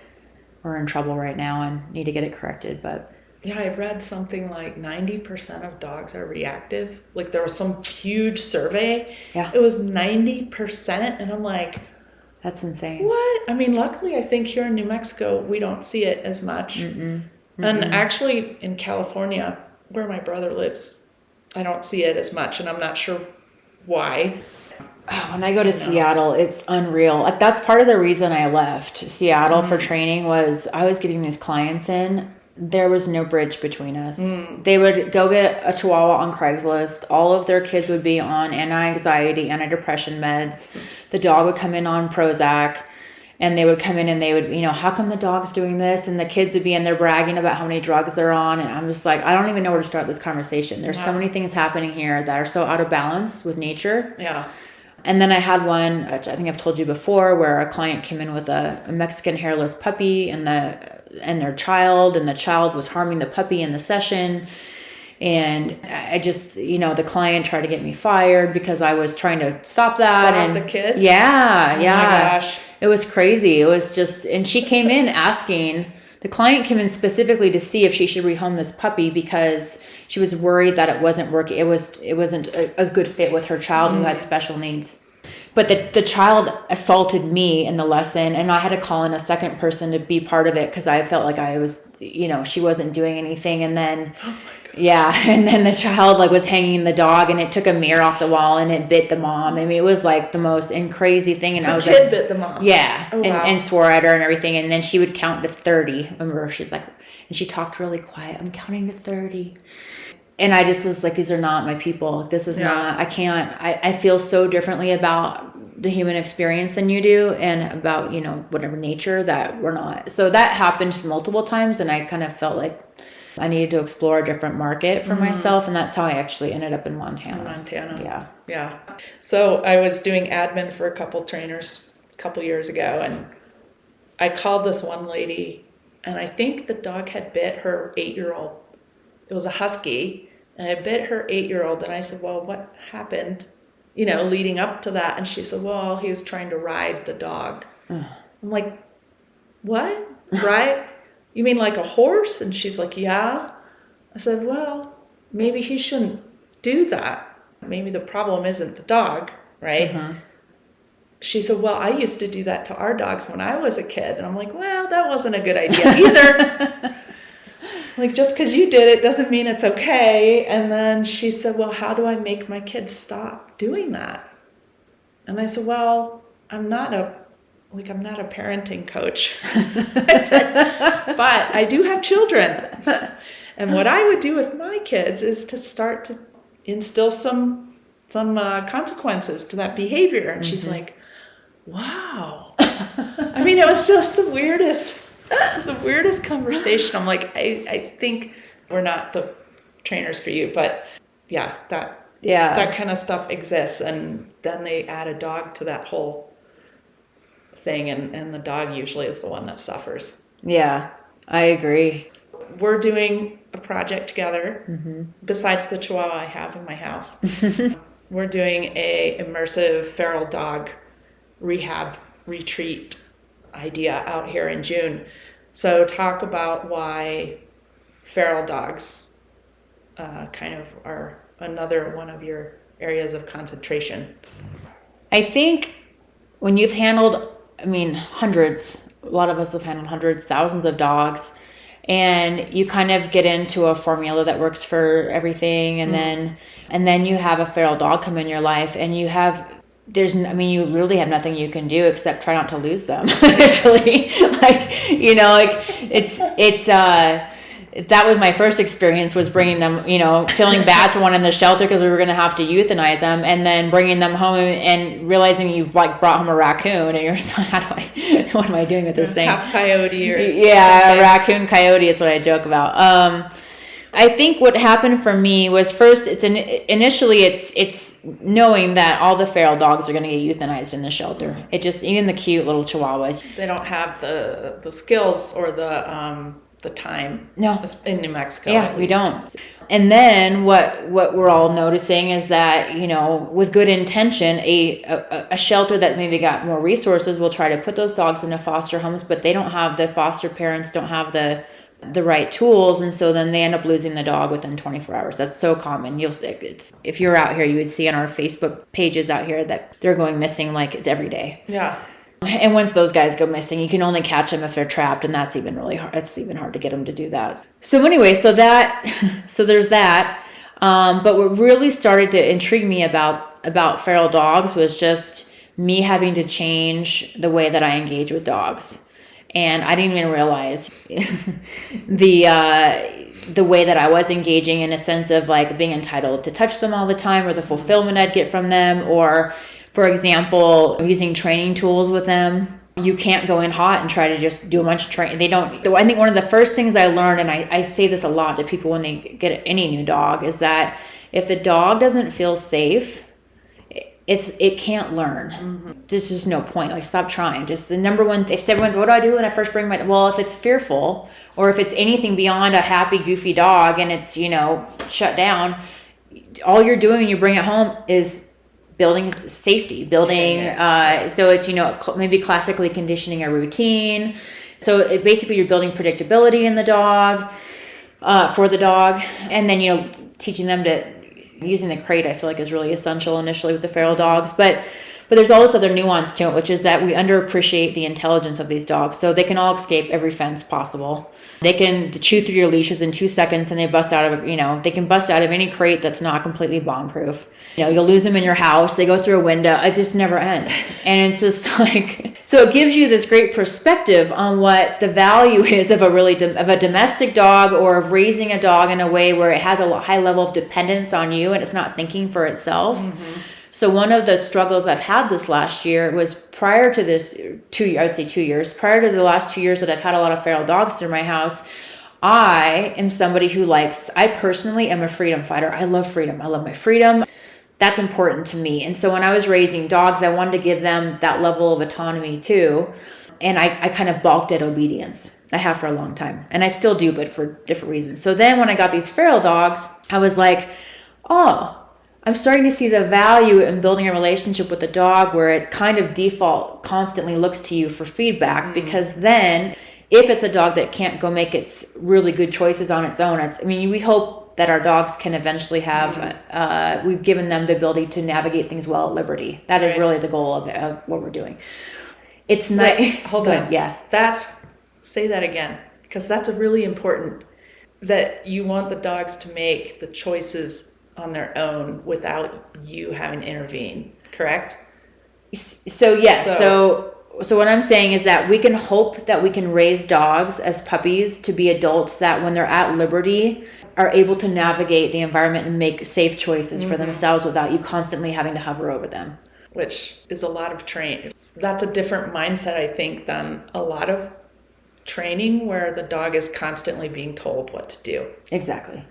we're in trouble right now and need to get it corrected. But yeah, I read something like 90% of dogs are reactive. Like there was some huge survey. Yeah. It was 90%. And I'm like, that's insane. What? I mean, luckily, I think here in New Mexico, we don't see it as much. And actually, in California, where my brother lives, I don't see it as much, and I'm not sure why. When I go to Seattle, it's unreal. Like that's part of the reason I left Seattle for training was I was getting these clients in. There was no bridge between us. They would go get a Chihuahua on Craigslist. All of their kids would be on anti-anxiety, antidepressant meds. The dog would come in on Prozac, and they would come in and they would, how come the dog's doing this? And the kids would be in there bragging about how many drugs they're on. And I'm just like, I don't even know where to start this conversation. There's so many things happening here that are so out of balance with nature. Yeah. And then I had one, which I think I've told you before, where a client came in with a Mexican hairless puppy and their child, and the child was harming the puppy in the session. And I just, the client tried to get me fired because I was trying to stop that. Stop the kid? Yeah, oh my gosh. It was crazy. It was just, and she came in asking, the client came in specifically to see if she should rehome this puppy because she was worried that it wasn't working. It wasn't a good fit with her child who had special needs. But the child assaulted me in the lesson, and I had to call in a second person to be part of it because I felt like I was, she wasn't doing anything. And then, and then the child was hanging the dog, and it took a mirror off the wall, and it bit the mom. I mean, it was like the most crazy thing. And the kid bit the mom. Yeah, oh, wow. and swore at her and everything. And then she would count to 30. Remember, she's like, and she talked really quiet. I'm counting to 30. And I just was like, these are not my people. This is not, I can't, I feel so differently about the human experience than you do and about, whatever nature that we're not. So that happened multiple times, and I kind of felt like I needed to explore a different market for myself. And that's how I actually ended up in Montana. Yeah. So I was doing admin for a couple trainers a couple years ago, and I called this one lady, and I think the dog had bit her 8-year-old. It was a husky, and it bit her 8-year-old. And I said, well, what happened, leading up to that? And she said, well, he was trying to ride the dog. I'm like, what? Right? You mean like a horse? And she's like, yeah. I said, well, maybe he shouldn't do that. Maybe the problem isn't the dog, right? She said, well, I used to do that to our dogs when I was a kid. And I'm like, well, that wasn't a good idea either. Like, just because you did it doesn't mean it's okay. And then she said, well, how do I make my kids stop doing that? And I said, well, I'm not a parenting coach. I said, but I do have children. And what I would do with my kids is to start to instill some consequences to that behavior. And she's like, wow. I mean, it was just the weirdest conversation. I'm like, I think we're not the trainers for you, but that kind of stuff exists. And then they add a dog to that whole thing, and the dog usually is the one that suffers. Yeah, I agree. We're doing a project together. Besides the Chihuahua I have in my house. We're doing a immersive feral dog rehab retreat idea out here in June. So talk about why feral dogs kind of are another one of your areas of concentration. I think when you've handled, hundreds, a lot of us have handled hundreds, thousands of dogs, and you kind of get into a formula that works for everything, and then you have a feral dog come in your life, and you really have nothing you can do except try not to lose them. Actually, that was my first experience, was bringing them, feeling bad for one in the shelter because we were going to have to euthanize them, and then bringing them home and realizing you've brought home a raccoon, and you're just like, what am I doing with this thing? Half coyote or a raccoon coyote is what I joke about. I think what happened for me was, first, initially it's knowing that all the feral dogs are going to get euthanized in the shelter. Even the cute little chihuahuas. They don't have the skills or the time. No. In New Mexico. Yeah, we don't. And then what we're all noticing is that, with good intention, a shelter that maybe got more resources will try to put those dogs into foster homes, but the foster parents don't have the right tools, and so then they end up losing the dog within 24 hours. That's so common. If you're out here, you would see on our Facebook pages out here that they're going missing like it's every day. Yeah. And once those guys go missing, you can only catch them if they're trapped, and that's even really hard. It's even hard to get them to do that. So anyway, so there's that. But what really started to intrigue me about feral dogs was just me having to change the way that I engage with dogs. And I didn't even realize the way that I was engaging, in a sense of like being entitled to touch them all the time, or the fulfillment I'd get from them, or, for example, using training tools with them. You can't go in hot and try to just do a bunch of training. I think one of the first things I learned, and I say this a lot to people when they get any new dog, is that if the dog doesn't feel safe, it can't learn. There's just no point. Like, stop trying. Just the number one, if everyone's, what do I do when I first bring if it's fearful, or if it's anything beyond a happy, goofy dog and it's, shut down, all you're doing when you bring it home is building safety, so it's, maybe classically conditioning a routine. So basically you're building predictability in the dog, for the dog. And then, teaching them to, using the crate, I feel like is really essential initially with the feral dogs, but there's all this other nuance to it, which is that we underappreciate the intelligence of these dogs. So they can all escape every fence possible. They can chew through your leashes in 2 seconds, and they bust out of, they can bust out of any crate that's not completely bomb-proof. You'll lose them in your house. They go through a window. It just never ends. And it's just like, so it gives you this great perspective on what the value is of a domestic dog, or of raising a dog in a way where it has a high level of dependence on you and it's not thinking for itself. Mm-hmm. So one of the struggles I've had this last year was, prior to this 2 years, prior to the last 2 years that I've had a lot of feral dogs through my house, I am somebody who I personally am a freedom fighter. I love freedom. I love my freedom. That's important to me. And so when I was raising dogs, I wanted to give them that level of autonomy too. And I kind of balked at obedience. I have for a long time. And I still do, but for different reasons. So then when I got these feral dogs, I was like, oh, I'm starting to see the value in building a relationship with the dog where it kind of default constantly looks to you for feedback, because then if it's a dog that can't go make its really good choices on its own, we hope that our dogs can eventually have, we've given them the ability to navigate things well at liberty. That is really the goal of what we're doing. It's not. Hold on. Yeah. Say that again, because that's a really important, that you want the dogs to make the choices on their own without you having to intervene, correct? So yes. So what I'm saying is that we can hope that we can raise dogs as puppies to be adults that, when they're at liberty, are able to navigate the environment and make safe choices for themselves without you constantly having to hover over them. Which is a lot of training. That's a different mindset, I think, than a lot of training where the dog is constantly being told what to do. Exactly.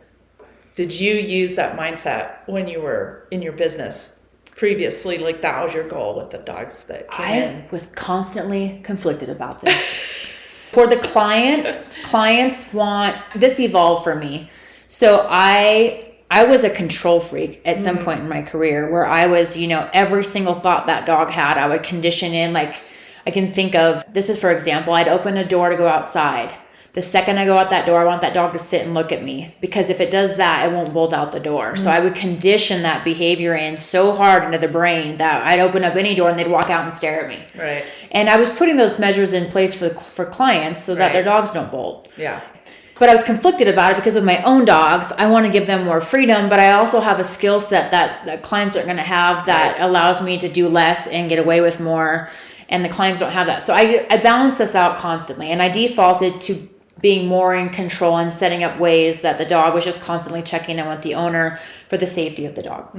Did you use that mindset when you were in your business previously? Like, that was your goal with the dogs that came in? I was constantly conflicted about this. For the clients want, this evolved for me. So I was a control freak at some point in my career where I was, every single thought that dog had, I would condition in. Like, I can think of, this is for example, I'd open a door to go outside. The second I go out that door, I want that dog to sit and look at me, because if it does that, it won't bolt out the door. So I would condition that behavior in so hard into the brain that I'd open up any door and they'd walk out and stare at me. Right. And I was putting those measures in place for clients so that their dogs don't bolt. Yeah. But I was conflicted about it because of my own dogs. I want to give them more freedom, but I also have a skill set that clients aren't going to have that allows me to do less and get away with more. And the clients don't have that. So I balance this out constantly. And I defaulted to being more in control and setting up ways that the dog was just constantly checking in with the owner for the safety of the dog.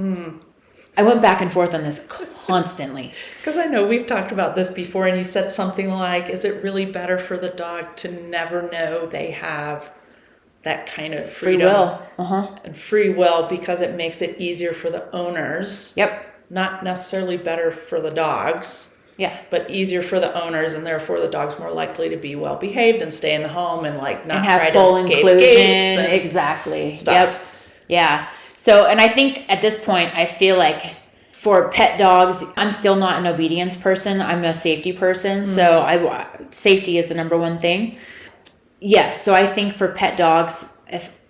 I went back and forth on this constantly. Because I know we've talked about this before, and you said something like, is it really better for the dog to never know they have that kind of freedom? Free will. And free will, because it makes it easier for the owners. Yep. Not necessarily better for the dogs. Yeah. But easier for the owners, and therefore the dog's more likely to be well behaved and stay in the home and not and have try full to escape inclusion. gates and Exactly. stuff. Yep. Yeah. So, and I think at this point, I feel like for pet dogs, I'm still not an obedience person. I'm a safety person. So safety is the number one thing. Yeah. So I think for pet dogs,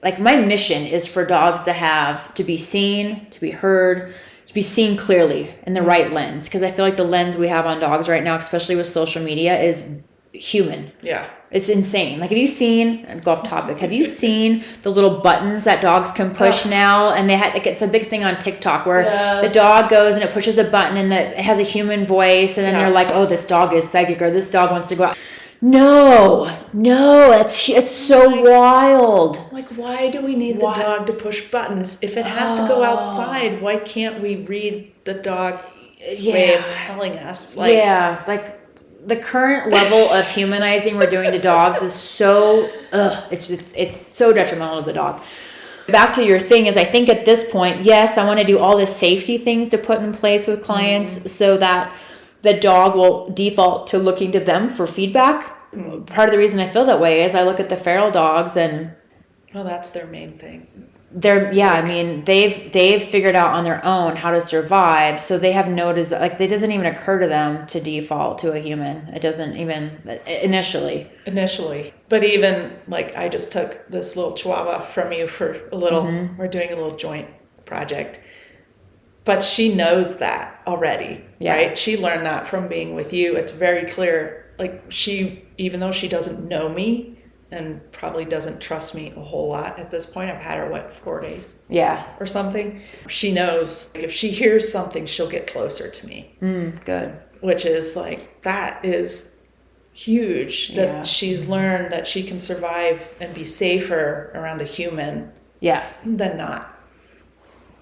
my mission is for dogs to be seen, to be heard, to be seen clearly in the right lens. Because I feel like the lens we have on dogs right now, especially with social media, is human. Yeah. It's insane. Like, have you seen, and go off topic, have you seen the little buttons that dogs can push now? And they had, it's a big thing on TikTok where the dog goes and it pushes a button and it has a human voice. And then they're like, oh, this dog is psychic, or this dog wants to go out. No, it's so wild. Like, why do we need the dog to push buttons? If it has to go outside, why can't we read the dog's way of telling us? The current level of humanizing we're doing to dogs is so, it's so detrimental to the dog. Back to your thing is, I think at this point, yes, I want to do all the safety things to put in place with clients so that the dog will default to looking to them for feedback. Part of the reason I feel that way is I look at the feral dogs and... Well, that's their main thing. They've figured out on their own how to survive, so they have no desire. Like, it doesn't even occur to them to default to a human. It doesn't even initially. But even I just took this little Chihuahua from you for a little. We're doing a little joint project, but she knows that already, right? She learned that from being with you. It's very clear. Even though she doesn't know me and probably doesn't trust me a whole lot at this point. I've had her, 4 days? Yeah. Or something. She knows, if she hears something, she'll get closer to me. Good. Which is, that is huge, that she's learned that she can survive and be safer around a human than not.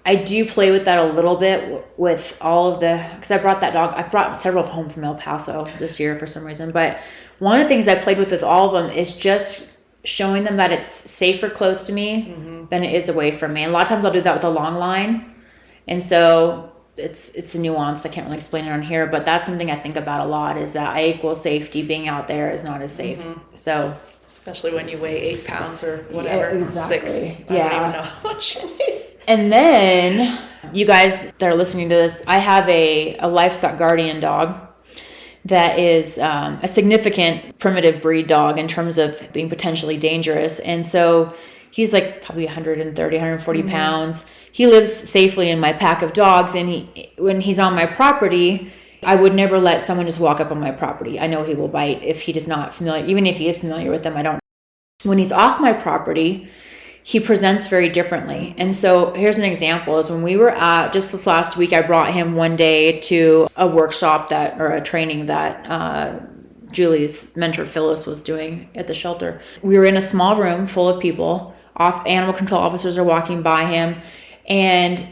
I do play with that a little bit with all of because I brought several home from El Paso this year for some reason, but one of the things I played with all of them is just showing them that it's safer close to me than it is away from me. And a lot of times I'll do that with a long line. And so it's a nuanced, I can't really explain it on here, but that's something I think about a lot, is that I equal safety. Being out there is not as safe. So... Especially when you weigh 8 pounds or whatever. Yeah, exactly. 6. I don't even know how much she weighs. And then, you guys that are listening to this, I have a livestock guardian dog that is a significant primitive breed dog in terms of being potentially dangerous. And so he's probably 130, 140 pounds. He lives safely in my pack of dogs. And when he's on my property, I would never let someone just walk up on my property. I know he will bite if he is not familiar. Even if he is familiar with them, I don't. When he's off my property, he presents very differently. And so here's an example, is when we were just this last week, I brought him one day to a workshop or a training that Julie's mentor Phyllis was doing at the shelter. We were in a small room full of people. Animal control officers are walking by him. And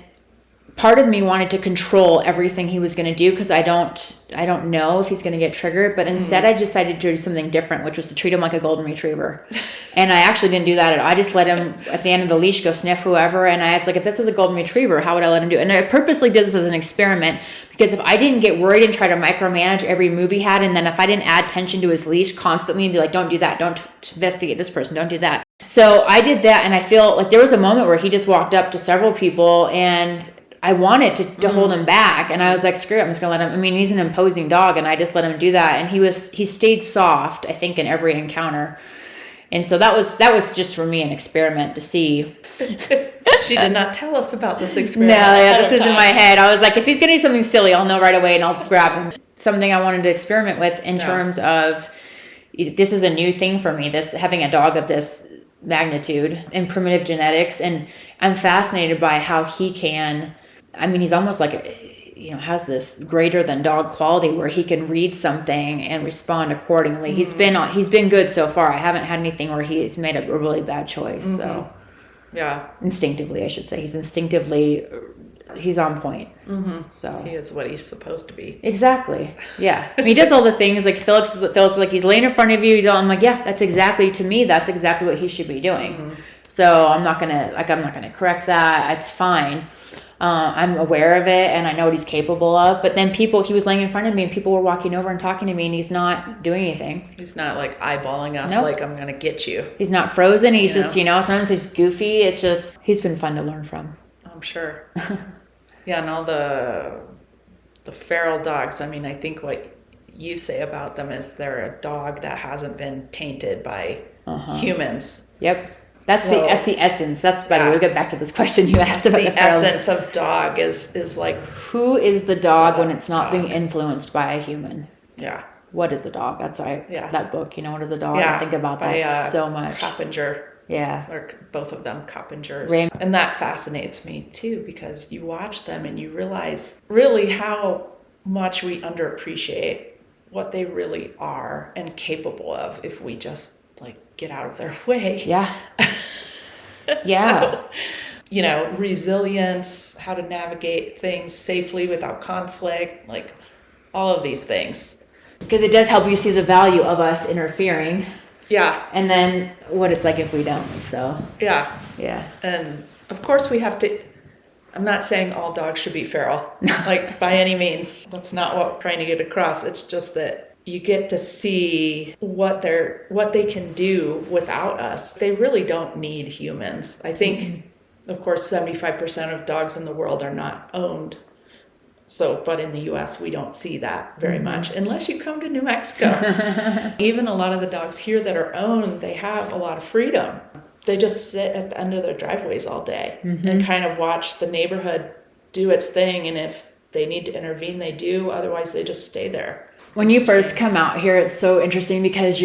part of me wanted to control everything he was going to do because I don't know if he's going to get triggered. But instead, I decided to do something different, which was to treat him like a golden retriever. And I actually didn't do that at all. I just let him, at the end of the leash, go sniff whoever. And I was like, if this was a golden retriever, how would I let him do it? And I purposely did this as an experiment because if I didn't get worried and try to micromanage every move he had, and then if I didn't add tension to his leash constantly and be like, don't do that, don't investigate this person, don't do that. So I did that, and I feel like there was a moment where he just walked up to several people, and I wanted to hold him back, and I was like, screw it, I'm just gonna let him. I mean, he's an imposing dog, and I just let him do that, and he stayed soft, I think, in every encounter. And so that was just for me an experiment to see. She did not tell us about this experiment. No, yeah, this was in my head. I was like, if he's gonna do something silly, I'll know right away, and I'll grab him. Something I wanted to experiment with in terms of, this is a new thing for me, this having a dog of this magnitude and primitive genetics, and I'm fascinated by how he can, I mean, he's almost like, has this greater than dog quality where he can read something and respond accordingly. He's been good so far. I haven't had anything where he's made a really bad choice. So yeah, instinctively, I should say, he's on point. So he is what he's supposed to be. Exactly. Yeah. I mean, he does all the things like Felix like he's laying in front of you. I'm like, yeah, that's exactly what he should be doing. So I'm not gonna correct that. It's fine. I'm aware of it and I know what he's capable of. But then he was laying in front of me and people were walking over and talking to me and he's not doing anything. He's not like eyeballing us like I'm gonna get you. He's not frozen. He's just, sometimes he's goofy. It's just, he's been fun to learn from. I'm sure. Yeah, and all the feral dogs, I mean, I think what you say about them is they're a dog that hasn't been tainted by humans. Yep. That's the essence. That's better. We'll get back to this question you asked about the essence of dog is like, who is the dog when it's not being influenced by a human? Yeah. What is a dog? That's that book. What is a dog? Yeah. I think about that so much. Coppinger. Yeah. Or both of them, Coppingers. And that fascinates me too, because you watch them and you realize really how much we underappreciate what they really are and capable of if we just get out of their way. Yeah. Yeah. So, resilience, how to navigate things safely without conflict, all of these things. Because it does help you see the value of us interfering. Yeah. And then what it's like if we don't. So. Yeah. Yeah. And of course we have to, I'm not saying all dogs should be feral, by any means. That's not what I'm trying to get across. It's just that you get to see what they can do without us. They really don't need humans. I think, of course, 75% of dogs in the world are not owned. So, but in the US, we don't see that very much unless you come to New Mexico. Even a lot of the dogs here that are owned, they have a lot of freedom. They just sit at the end of their driveways all day and kind of watch the neighborhood do its thing. And if they need to intervene, they do. Otherwise, they just stay there. When you first come out here, it's so interesting because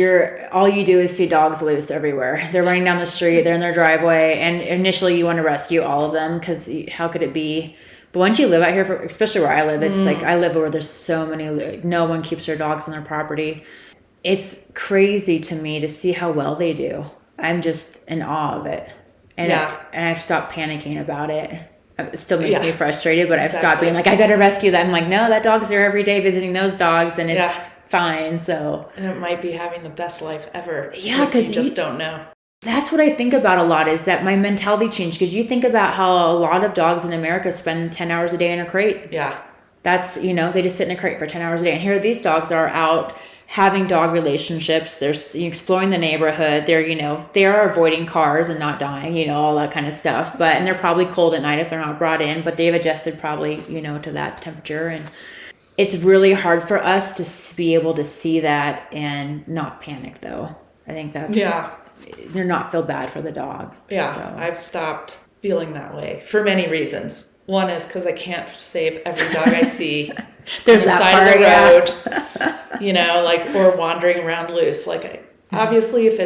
all you do is see dogs loose everywhere. They're running down the street, they're in their driveway, and initially you want to rescue all of them because how could it be? But once you live out here, especially where I live, it's I live where there's so many, no one keeps their dogs on their property. It's crazy to me to see how well they do. I'm just in awe of it. And I've stopped panicking about it. It still makes me frustrated, but I've stopped being like, I gotta rescue that. I'm like, no, that dog's there every day visiting those dogs, and it's fine. So, and it might be having the best life ever. Yeah, because you just don't know. That's what I think about a lot, is that my mentality changed. Because you think about how a lot of dogs in America spend 10 hours a day in a crate. Yeah. That's, they just sit in a crate for 10 hours a day. And here these dogs are out having dog relationships. They're exploring the neighborhood. They're, they are avoiding cars and not dying, all that kind of stuff. And they're probably cold at night if they're not brought in, but they've adjusted probably, to that temperature. And it's really hard for us to be able to see that and not panic, though. I think that's, you're not feel bad for the dog. Yeah. So. I've stopped feeling that way for many reasons. One is because I can't save every dog I see There's on the that side of the road, or wandering around loose. Obviously, if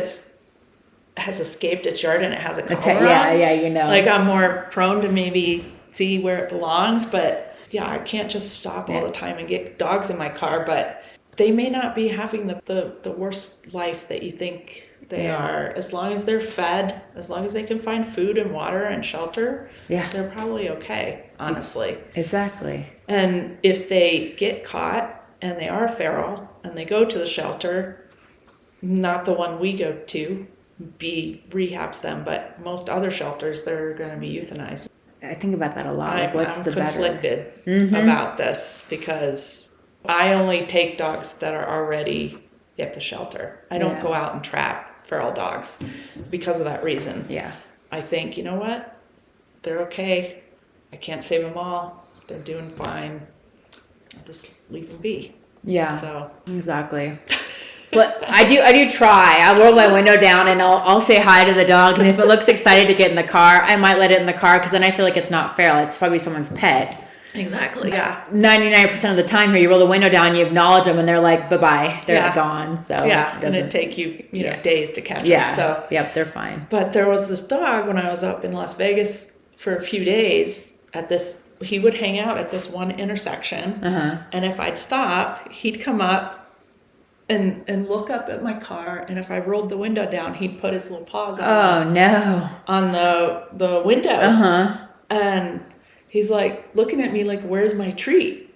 has escaped its yard and it has a collar on, I'm more prone to maybe see where it belongs. But I can't just stop all the time and get dogs in my car. But they may not be having the worst life that you think They Yeah. are, as long as they're fed, as long as they can find food and water and shelter, Yeah. they're probably okay, honestly. Exactly. And if they get caught and they are feral and they go to the shelter, not the one we go to, B rehabs them, but most other shelters, they're going to be euthanized. I think about that a lot. Like, what's I'm the better? conflicted Mhm. about this because I only take dogs that are already at the shelter. I don't Yeah. go out and trap feral dogs because of that reason. Yeah. I think, you know what? They're okay. I can't save them all. They're doing fine. I'll just leave them be. Yeah. So Exactly. But I do try. I roll my window down and I'll say hi to the dog. And if it looks excited to get in the car, I might let it in the car because then I feel like it's not feral. It's probably someone's pet. exactly, yeah. 99% of the time here, you roll the window down, you acknowledge them, and they're like, bye-bye. They're Yeah. gone. So Yeah, and doesn't- it'd take you, Yeah. days to catch Yeah. them. So, Yep, they're fine. but there was this dog when I was up in Las Vegas for a few days he would hang out at this one intersection. Uh-huh. And if I'd stop, he'd come up and look up at my car. And if I rolled the window down, he'd put his little paws Oh, no. on the window. Uh-huh. And he's like looking at me like, where's my treat?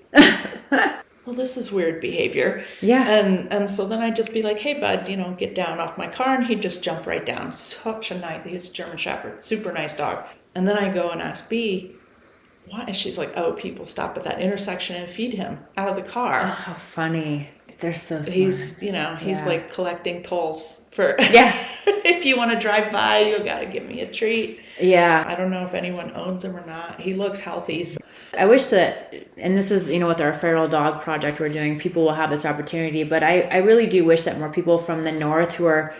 Well, this is weird behavior. Yeah. And so then I'd just be like, hey, bud, get down off my car. And he'd just jump right down. Such a nice, he was a German Shepherd, super nice dog. And then I go and ask B, why? And she's like, oh, people stop at that intersection and feed him out of the Oh, car. how funny. They're so smart. He's Yeah. like collecting tolls for, Yeah. if you want to drive by, you got to give me a treat. Yeah. I don't know if anyone owns him or not. He looks healthy. So. I wish that, and this is, with our feral dog project we're doing, people will have this opportunity, but I really do wish that more people from the north who are,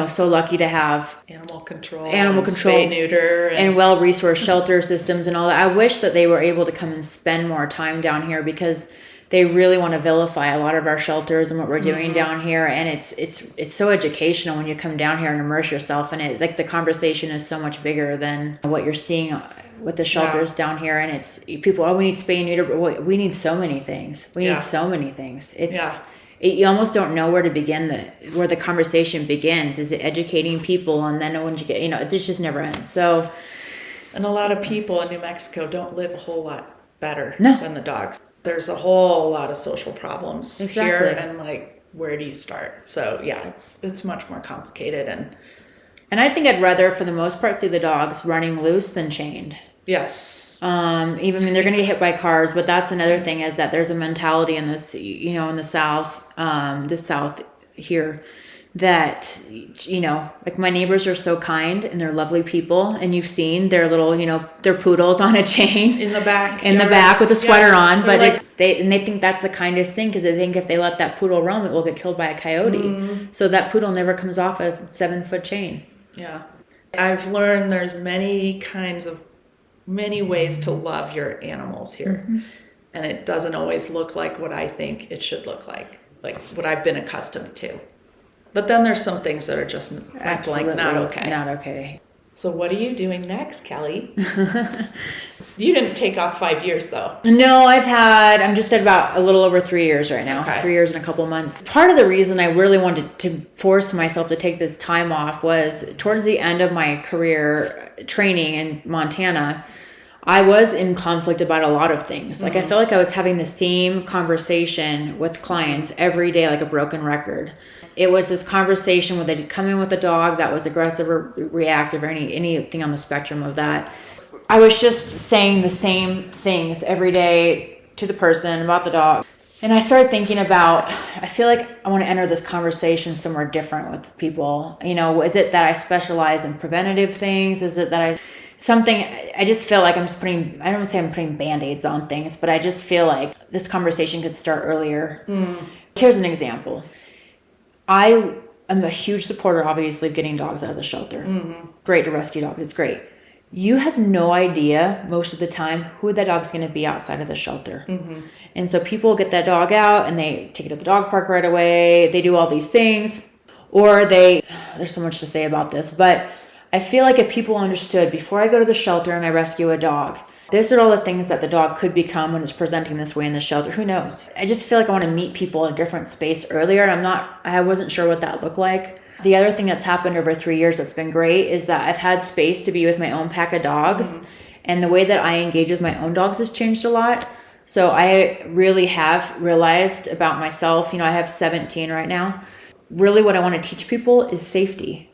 so lucky to have Animal control, spay, neuter, and well-resourced shelter systems and all that. I wish that they were able to come and spend more time down here because they really want to vilify a lot of our shelters and what we're doing down here. And it's so educational when you come down here and immerse yourself in it. Like the conversation is so much bigger than what you're seeing with the shelters down here. And it's people, we need spay and neuter. We need so many things. We need so many things. You almost don't know where to begin, where the conversation begins. Is it educating people? And then when you get, it just never ends. So, and a lot of people in New Mexico don't live a whole lot better No. than the dogs. There's a whole lot of social problems here, and where do you start? So yeah, it's much more complicated, and I think I'd rather, for the most part, see the dogs running loose than chained. yes. Even they're going to get hit by cars, but that's another thing is that there's a mentality in this, in the South, here, that, like my neighbors are so kind and they're lovely people, and you've seen their little, their poodles on a chain In the back with a sweater on, but like, they think that's the kindest thing because they think if they let that poodle roam, it will get killed by a coyote. So that poodle never comes off a 7-foot chain. yeah. I've learned there's many ways to love your animals here. And it doesn't always look like what I think it should look like what I've been accustomed to. But then there's some things that are just Absolutely not okay. Not okay. So what are you doing next, Kelly? You didn't take off 5 years though. No, I'm just at about a little over 3 years right now. Okay. 3 years and a couple months. Part of the reason I really wanted to force myself to take this time off was towards the end of my career training in Montana, I was in conflict about a lot of things. Like I felt like I was having the same conversation with clients every day, like a broken record. It was this conversation where they'd come in with a dog that was aggressive or reactive or anything on the spectrum of that. I was just saying the same things every day to the person about the dog. And I started thinking about, I feel like I want to enter this conversation somewhere different with people. Is it that I specialize in preventative things? Is it that I just feel like I don't say I'm putting Band-Aids on things, but I just feel like this conversation could start earlier. Here's an example. I am a huge supporter, obviously, of getting dogs out of the shelter. Great to rescue dogs. It's great. You have no idea most of the time who that dog's going to be outside of the shelter. And so people get that dog out and they take it to the dog park right away. They do all these things. Or there's so much to say about this, but I feel like if people understood before I go to the shelter and I rescue a dog, these are all the things that the dog could become when it's presenting this way in the shelter. Who knows? I just feel like I want to meet people in a different space earlier. And I wasn't sure what that looked like. The other thing that's happened over 3 years that's been great is that I've had space to be with my own pack of dogs. And the way that I engage with my own dogs has changed a lot. So I really have realized about myself, I have 17 right now. Really what I want to teach people is safety.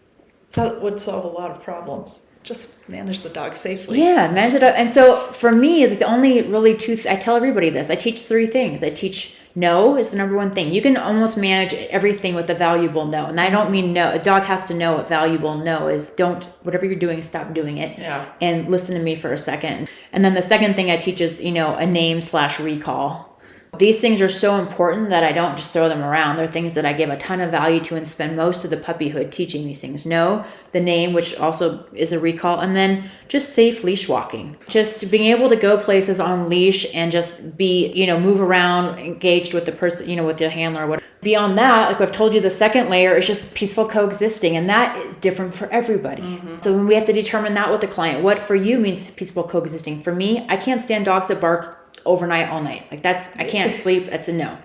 That would solve a lot of problems. Just manage the dog safely. Yeah, manage the dog. And so for me, the only really I tell everybody this, I teach 3 things. I teach no is the number one thing. You can almost manage everything with a valuable no. And I don't mean no. A dog has to know what valuable no is. Whatever you're doing, stop doing it. Yeah. And listen to me for a second. And then the second thing I teach is, a name/recall. These things are so important that I don't just throw them around. They're things that I give a ton of value to and spend most of the puppyhood teaching these things. No, the name, which also is a recall, and then just safe leash walking. Just being able to go places on leash and just be, move around, engaged with the person, with the handler or whatever. Beyond that, like I've told you, the second layer is just peaceful coexisting, and that is different for everybody. So when we have to determine that with the client, what for you means peaceful coexisting. For me, I can't stand dogs that bark overnight all night. Like I can't sleep. That's a no.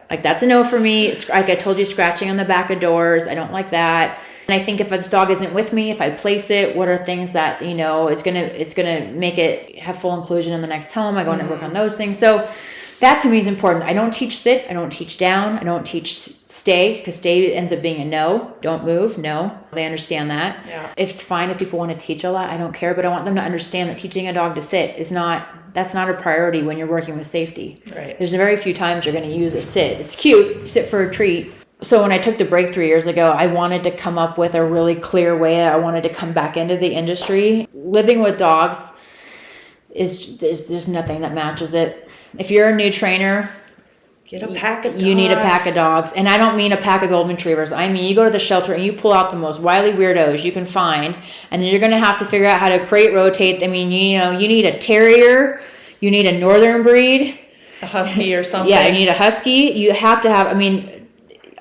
Like that's a no for me. Like I told you, scratching on the back of doors, I don't like that. And I think if this dog isn't with me, if I place it, what are things that it's gonna make it have full inclusion in the next home? I go in and work on those things. So that to me is important. I don't teach sit. I don't teach down. I don't teach stay, because stay ends up being a no. Don't move. No. They understand that. Yeah. If it's fine if people want to teach a lot, I don't care. But I want them to understand that teaching a dog to sit that's not a priority when you're working with safety. Right. There's very few times you're going to use a sit. It's cute. You sit for a treat. So when I took the break 3 years ago, I wanted to come up with a really clear way. I wanted to come back into the industry. Living with dogs there's nothing that matches it. If you're a new trainer, get a pack of dogs. You need a pack of dogs. And I don't mean a pack of golden retrievers. I mean, you go to the shelter and you pull out the most wily weirdos you can find, and then you're going to have to figure out how to crate rotate. I mean, you need a terrier, you need a northern breed, a husky or something. Yeah, you need a husky. You have to have,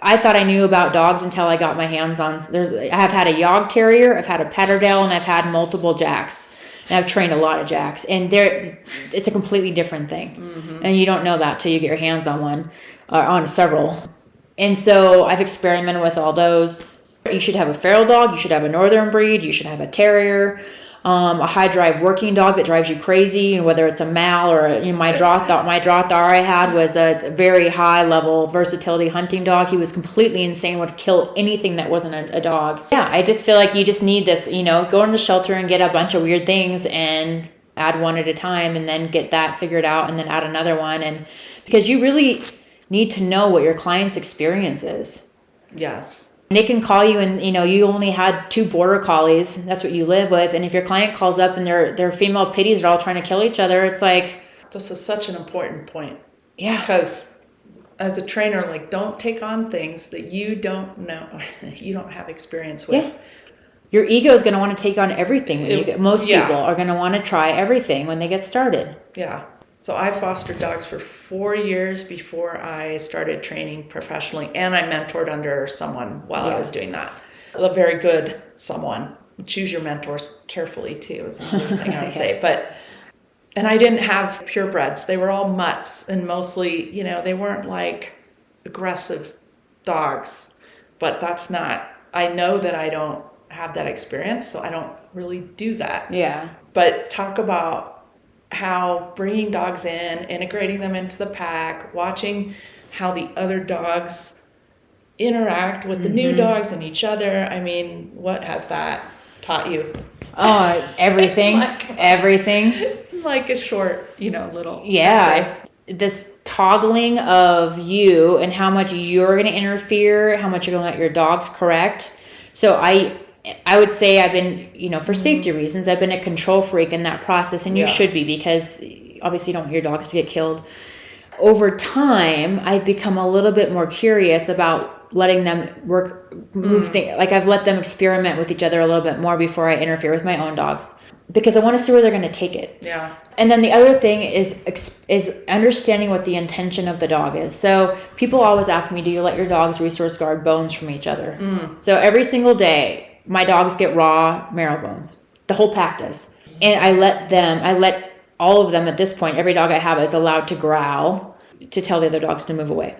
I thought I knew about dogs until I got my hands on, I have had a Yog Terrier, I've had a Patterdale, and I've had multiple Jacks. And I've trained a lot of Jacks, and it's a completely different thing. And you don't know that till you get your hands on one, or on several. And so I've experimented with all those. You should have a feral dog, you should have a northern breed, you should have a terrier, a high drive working dog that drives you crazy, whether it's a Mal or my Drothar I had was a very high level versatility hunting dog. He was completely insane, would kill anything that wasn't a dog. Yeah, I just feel like you just need this, go in the shelter and get a bunch of weird things and add one at a time, and then get that figured out, and then add another one. And because you really need to know what your client's experience is. Yes. They can call you and, you only had 2 border collies. That's what you live with. And if your client calls up and they're female pitties are all trying to kill each other, it's like... This is such an important point. Yeah. Because as a trainer, don't take on things that you don't know, you don't have experience with. Yeah. Your ego is going to want to take on everything. Most people are going to want to try everything when they get started. Yeah. So I fostered dogs for 4 years before I started training professionally, and I mentored under someone while I was doing that. A very good someone. Choose your mentors carefully too is another thing I would say. And I didn't have purebreds. They were all mutts, and mostly, they weren't like aggressive dogs. But that's not, I know that I don't have that experience, so I don't really do that. Yeah. But talk about how bringing dogs in, integrating them into the pack, watching how the other dogs interact with the new dogs and each other. What has that taught you? Oh, everything. Everything. Like a short, little. Yeah. Essay. This toggling of you and how much you're going to interfere, how much you're going to let your dogs correct. So I would say I've been, for safety reasons, I've been a control freak in that process, and you should be, because obviously you don't want your dogs to get killed. Over time, I've become a little bit more curious about letting them move things. Like I've let them experiment with each other a little bit more before I interfere with my own dogs, because I want to see where they're going to take it. Yeah. And then the other thing is understanding what the intention of the dog is. So people always ask me, do you let your dogs resource guard bones from each other? So every single day, my dogs get raw marrow bones. The whole pack does. And I let all of them at this point, every dog I have is allowed to growl to tell the other dogs to move away.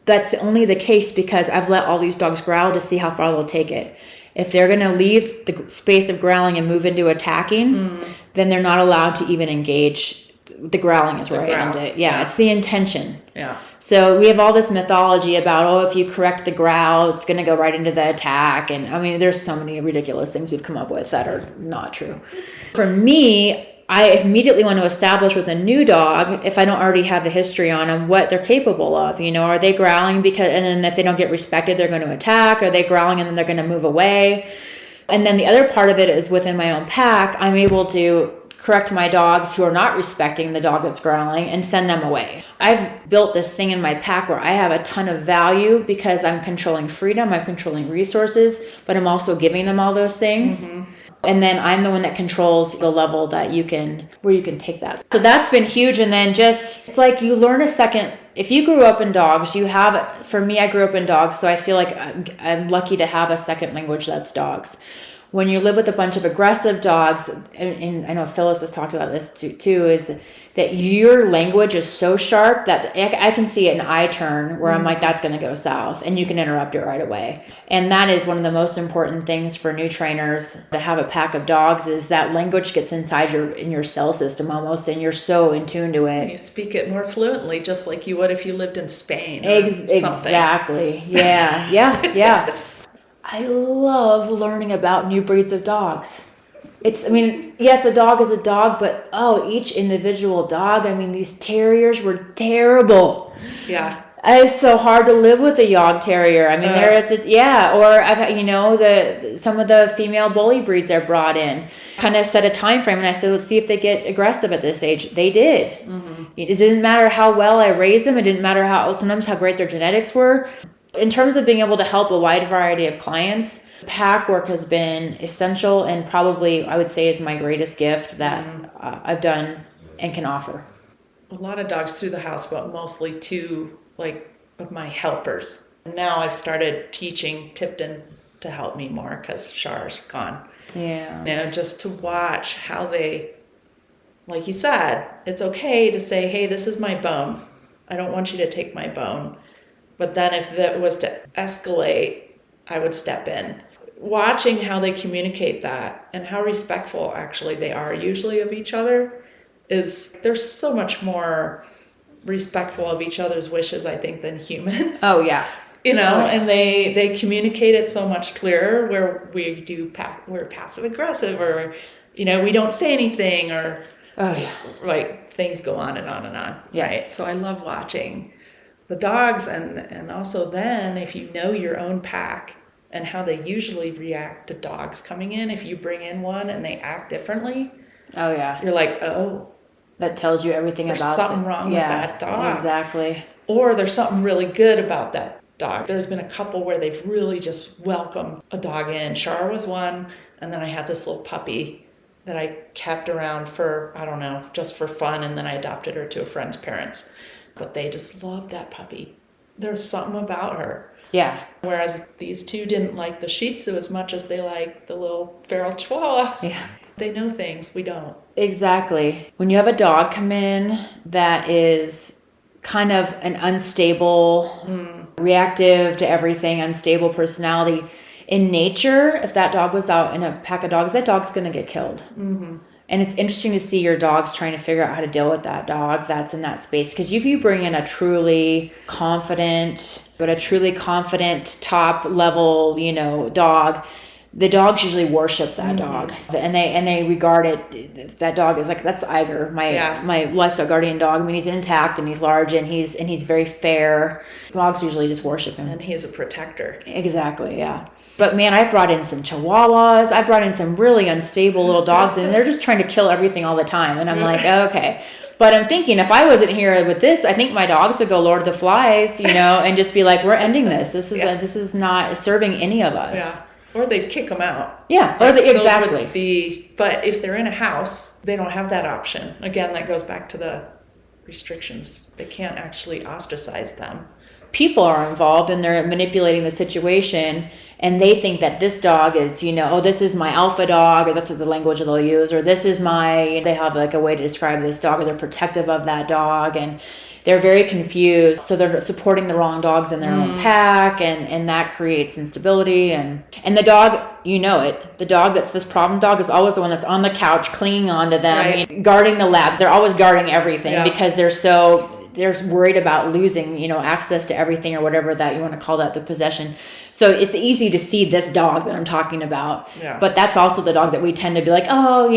that's only the case because I've let all these dogs growl to see how far they'll take it. If they're going to leave the space of growling and move into attacking, then they're not allowed to even engage. The growling is right into it. Yeah, it's the intention. Yeah. So we have all this mythology about, if you correct the growl, it's going to go right into the attack. And I mean, there's so many ridiculous things we've come up with that are not true. For me, I immediately want to establish with a new dog, if I don't already have the history on them, what they're capable of. Are they growling and then if they don't get respected, they're going to attack? Are they growling and then they're going to move away? And then the other part of it is within my own pack, I'm able to correct my dogs who are not respecting the dog that's growling and send them away. I've built this thing in my pack where I have a ton of value because I'm controlling freedom, I'm controlling resources, but I'm also giving them all those things. And then I'm the one that controls the level that where you can take that. So that's been huge. And then it's like you learn a second. If you grew up in dogs, for me, I grew up in dogs. So I feel like I'm lucky to have a second language that's dogs. When you live with a bunch of aggressive dogs, and I know Phyllis has talked about this too, is that your language is so sharp that I can see an eye turn where I'm like, that's going to go south, and you can interrupt it right away. And that is one of the most important things for new trainers to have a pack of dogs, is that language gets inside your cell system almost, and you're so in tune to it. You speak it more fluently, just like you would if you lived in Spain or something. Exactly. Yeah. I love learning about new breeds of dogs. Yes, a dog is a dog, but each individual dog. These terriers were terrible. Yeah. It's so hard to live with a Yog Terrier. Or I've some of the female bully breeds are brought in. Kind of set a time frame, and I said, let's see if they get aggressive at this age. They did. It didn't matter how well I raised them. It didn't matter sometimes how great their genetics were. In terms of being able to help a wide variety of clients, pack work has been essential, and probably I would say is my greatest gift that I've done and can offer. A lot of dogs through the house, but mostly two of my helpers. Now I've started teaching Tipton to help me more because Char's gone. Yeah. Just to watch how they, like you said, it's okay to say, hey, this is my bone. I don't want you to take my bone. But then if that was to escalate, I would step in. Watching how they communicate that and how respectful actually they are usually of each other they're so much more respectful of each other's wishes, I think, than humans. Oh, yeah. And they communicate it so much clearer, where we're passive aggressive, or, we don't say anything, or things go on and on and on. Yeah. Right. So I love watching the dogs, and also then if you know your own pack and how they usually react to dogs coming in, if you bring in one and they act differently, you're like, that tells you everything there's about something wrong with that dog. Exactly. Or there's something really good about that dog. There's been a couple where they've really just welcomed a dog in. Char was one, and then I had this little puppy that I kept around for, I don't know, just for fun, and then I adopted her to a friend's parents. But they just loved that puppy. There's something about her. Yeah. Whereas these two didn't like the Shih Tzu as much as they like the little feral Chihuahua. Yeah. They know things we don't. Exactly. When you have a dog come in that is kind of an unstable, reactive to everything, unstable personality, in nature, if that dog was out in a pack of dogs, that dog's going to get killed. Mm-hmm. And it's interesting to see your dogs trying to figure out how to deal with that dog that's in that space. Because if you bring in a truly confident top level, dog, the dogs usually worship that dog, and they regard it. That dog is like, that's Iger, my livestock guardian dog. He's intact and he's large and he's very fair. Dogs usually just worship him, and he's a protector. Exactly, yeah. But man, I've brought in some Chihuahuas. I've brought in some really unstable little dogs, and they're just trying to kill everything all the time. And I'm like, okay. But I'm thinking, if I wasn't here with this, I think my dogs would go Lord of the Flies, and just be like, we're ending this. This is not serving any of us. Yeah. Or they'd kick them out. Yeah, exactly. But if they're in a house, they don't have that option. Again, that goes back to the restrictions. They can't actually ostracize them. people are involved and they're manipulating the situation, and they think that this dog is, oh, this is my alpha dog, or that's what the language they'll use, or this is they have like a way to describe this dog, or they're protective of that dog, and they're very confused. So they're supporting the wrong dogs in their own pack, and that creates instability. And the dog, the dog that's this problem dog is always the one that's on the couch clinging onto them, Right. guarding the lab. They're always guarding everything because they're worried about losing, access to everything, or whatever that you want to call that, the possession. So it's easy to see this dog that I'm talking about. Yeah. But that's also the dog that we tend to be like, oh,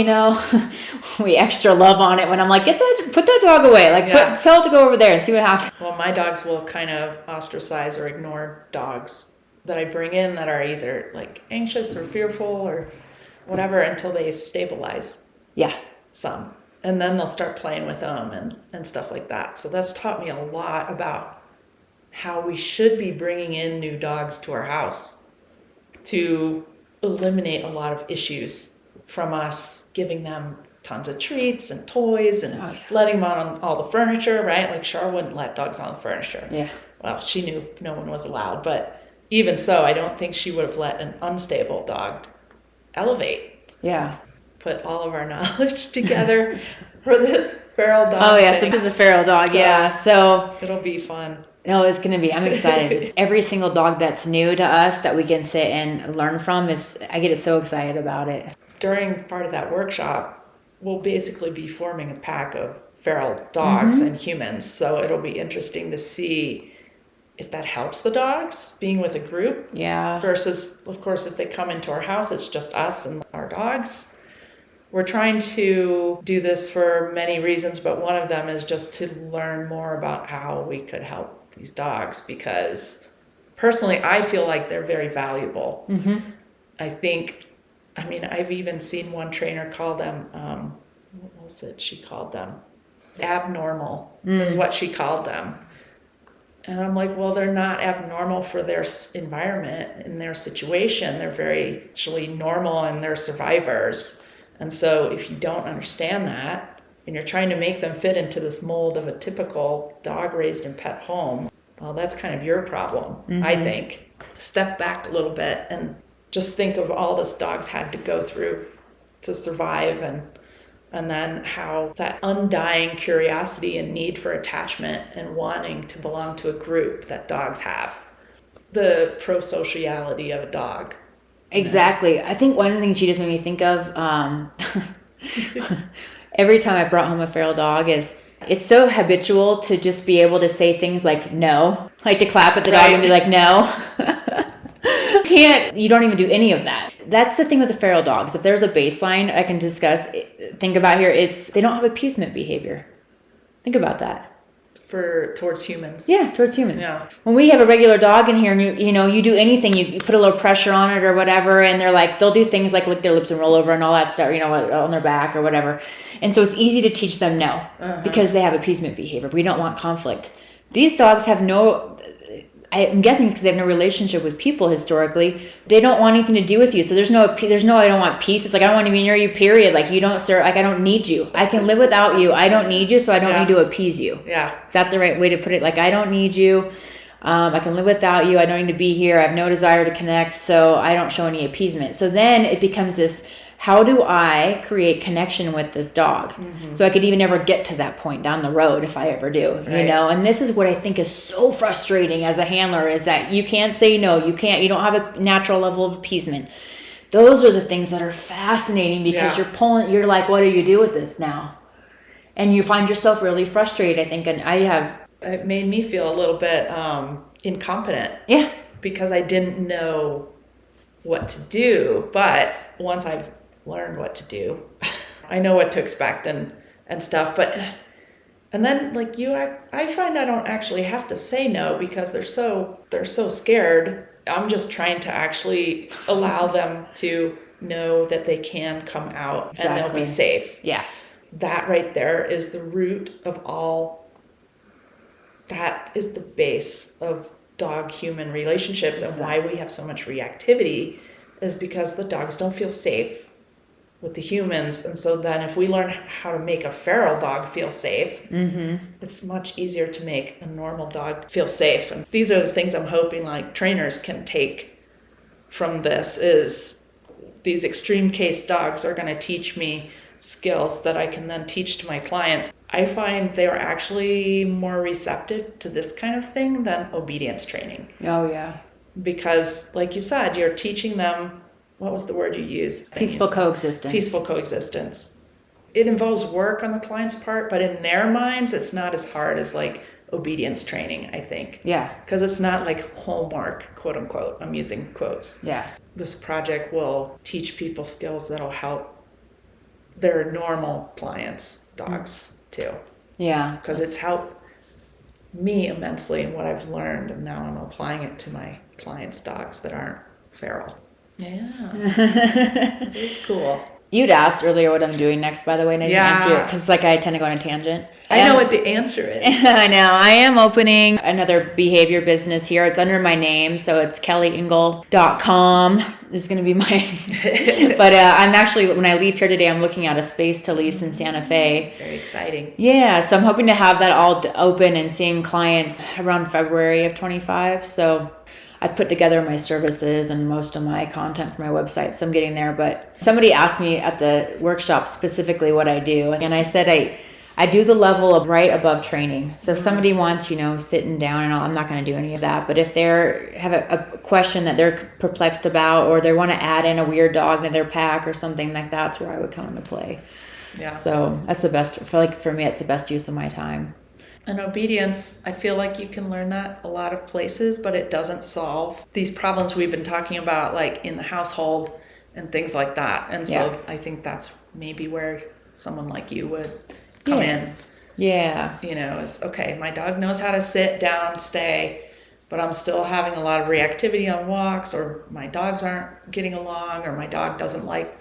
we extra love on it when I'm like, put that dog away. Like, tell it to go over there and see what happens. Well, my dogs will kind of ostracize or ignore dogs that I bring in that are either like anxious or fearful or whatever until they stabilize. Yeah. Some. And then they'll start playing with them and stuff like that. So that's taught me a lot about how we should be bringing in new dogs to our house to eliminate a lot of issues from us giving them tons of treats and toys and letting them on all the furniture, right? Like Char wouldn't let dogs on the furniture. Yeah. Well, she knew no one was allowed, but even so, I don't think she would have let an unstable dog elevate. Yeah. Put all of our knowledge together for this feral dog. Oh, yeah, thing. so the feral dog, So, yeah. So it'll be fun. no, it's going to be. I'm excited. It's every single dog that's new to us that we can sit and learn from I get so excited about it. During part of that workshop, we'll basically be forming a pack of feral dogs and humans. So it'll be interesting to see if that helps the dogs being with a group. Yeah. Versus, of course, if they come into our house, it's just us and our dogs. We're trying to do this for many reasons, but one of them is just to learn more about how we could help these dogs, because personally, I feel like they're very valuable. Mm-hmm. I've even seen one trainer call them, what was it she called them? Abnormal is what she called them. And I'm like, well, they're not abnormal for their environment and their situation. They're very actually normal and they're survivors. And so if you don't understand that and you're trying to make them fit into this mold of a typical dog raised in pet home, well, that's kind of your problem, I think. Step back a little bit and just think of all this dogs had to go through to survive, and then how that undying curiosity and need for attachment and wanting to belong to a group that dogs have. The pro-sociality of a dog. Exactly. I think one of the things you just made me think of, every time I brought home a feral dog, is it's so habitual to just be able to say things like no, like to clap at the dog and be like, no. You don't even do any of that. That's the thing with the feral dogs. If there's a baseline I can think about here, they don't have appeasement behavior. Think about that. Towards humans. Yeah, towards humans. Yeah. When we have a regular dog in here and you do anything, you put a little pressure on it or whatever, and they'll do things like lick their lips and roll over and all that stuff, on their back or whatever. And so it's easy to teach them no, because they have appeasement behavior. We don't want conflict. These dogs have I'm guessing it's because they have no relationship with people historically. They don't want anything to do with you. So there's no I don't want peace. It's like, I don't want to be near you, period. Like, you don't, sir, like, I don't need you. I can live without you. I don't need you, so I don't need to appease you. Yeah. Is that the right way to put it? Like, I don't need you. I can live without you. I don't need to be here. I have no desire to connect, so I don't show any appeasement. So then it becomes this, how do I create connection with this dog? So I could even never get to that point down the road if I ever do, And this is what I think is so frustrating as a handler, is that you can't say no. You don't have a natural level of appeasement. Those are the things that are fascinating, because you're like, what do you do with this now? And you find yourself really frustrated, I think. And It made me feel a little bit incompetent. Yeah. Because I didn't know what to do. But once I've learned what to do, I know what to expect and stuff. And then, like I find I don't actually have to say no, because they're so scared. I'm just trying to actually allow them to know that they can come out and they'll be safe. Yeah. That right there is the root of all. That is the base of dog-human relationships, and why we have so much reactivity is because the dogs don't feel safe with the humans. And so then if we learn how to make a feral dog feel safe, it's much easier to make a normal dog feel safe. And these are the things I'm hoping like trainers can take from this, is these extreme case dogs are going to teach me skills that I can then teach to my clients. I find they're actually more receptive to this kind of thing than obedience training. Oh, yeah. Because like you said, you're teaching them, what was the word you used? Peaceful coexistence. Peaceful coexistence. It involves work on the client's part, but in their minds, it's not as hard as like obedience training, I think. Yeah. Because it's not like homework, quote unquote. I'm using quotes. Yeah. This project will teach people skills that'll help their normal clients' dogs too. Yeah. Because it's helped me immensely in what I've learned, and now I'm applying it to my clients' dogs that aren't feral. Yeah. It's cool. You'd asked earlier what I'm doing next, by the way, and I didn't answer it because I tend to go on a tangent. I know what the answer is. I know. I am opening another behavior business here. It's under my name, so it's kellyengel.com. This is going to be my... But I'm actually, when I leave here today, I'm looking at a space to lease in Santa Fe. Very exciting. Yeah, so I'm hoping to have that all open and seeing clients around February of 25. So I've put together my services and most of my content for my website, so I'm getting there. But somebody asked me at the workshop specifically what I do, and I said I do the level of right above training. So if somebody wants, sitting down and all, I'm not going to do any of that. But if they have a question that they're perplexed about, or they want to add in a weird dog in their pack or something like that's where I would come into play. Yeah. So that's the best, for me, it's the best use of my time. And obedience, I feel like you can learn that a lot of places, but it doesn't solve these problems we've been talking about, like in the household and things like that. And so I think that's maybe where someone like you would come in. Yeah. Is okay, my dog knows how to sit down, stay, but I'm still having a lot of reactivity on walks, or my dogs aren't getting along, or my dog doesn't like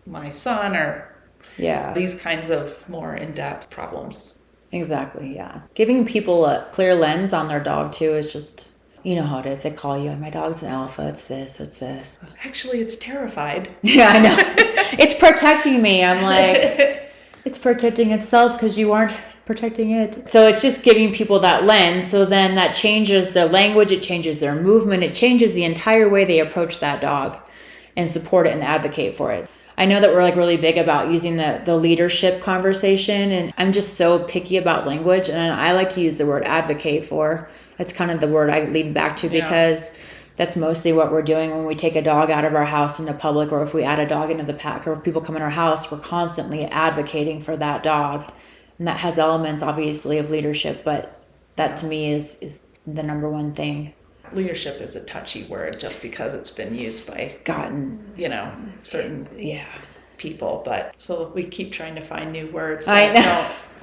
my son, or these kinds of more in-depth problems. Exactly, yeah. Giving people a clear lens on their dog too is just, you know how it is. They call you, my dog's an alpha, it's this, it's this. Actually, it's terrified. Yeah, I know. It's protecting me. I'm like, it's protecting itself because you aren't protecting it. So it's just giving people that lens. So then that changes their language, it changes their movement, it changes the entire way they approach that dog and support it and advocate for it. I know that we're like really big about using the leadership conversation, and I'm just so picky about language, and I like to use the word advocate for. That's kind of the word I lead back to because that's mostly what we're doing when we take a dog out of our house into public, or if we add a dog into the pack, or if people come in our house, we're constantly advocating for that dog. And that has elements obviously of leadership, but that to me is the number one thing. Leadership is a touchy word just because it's been used by certain people, but so we keep trying to find new words that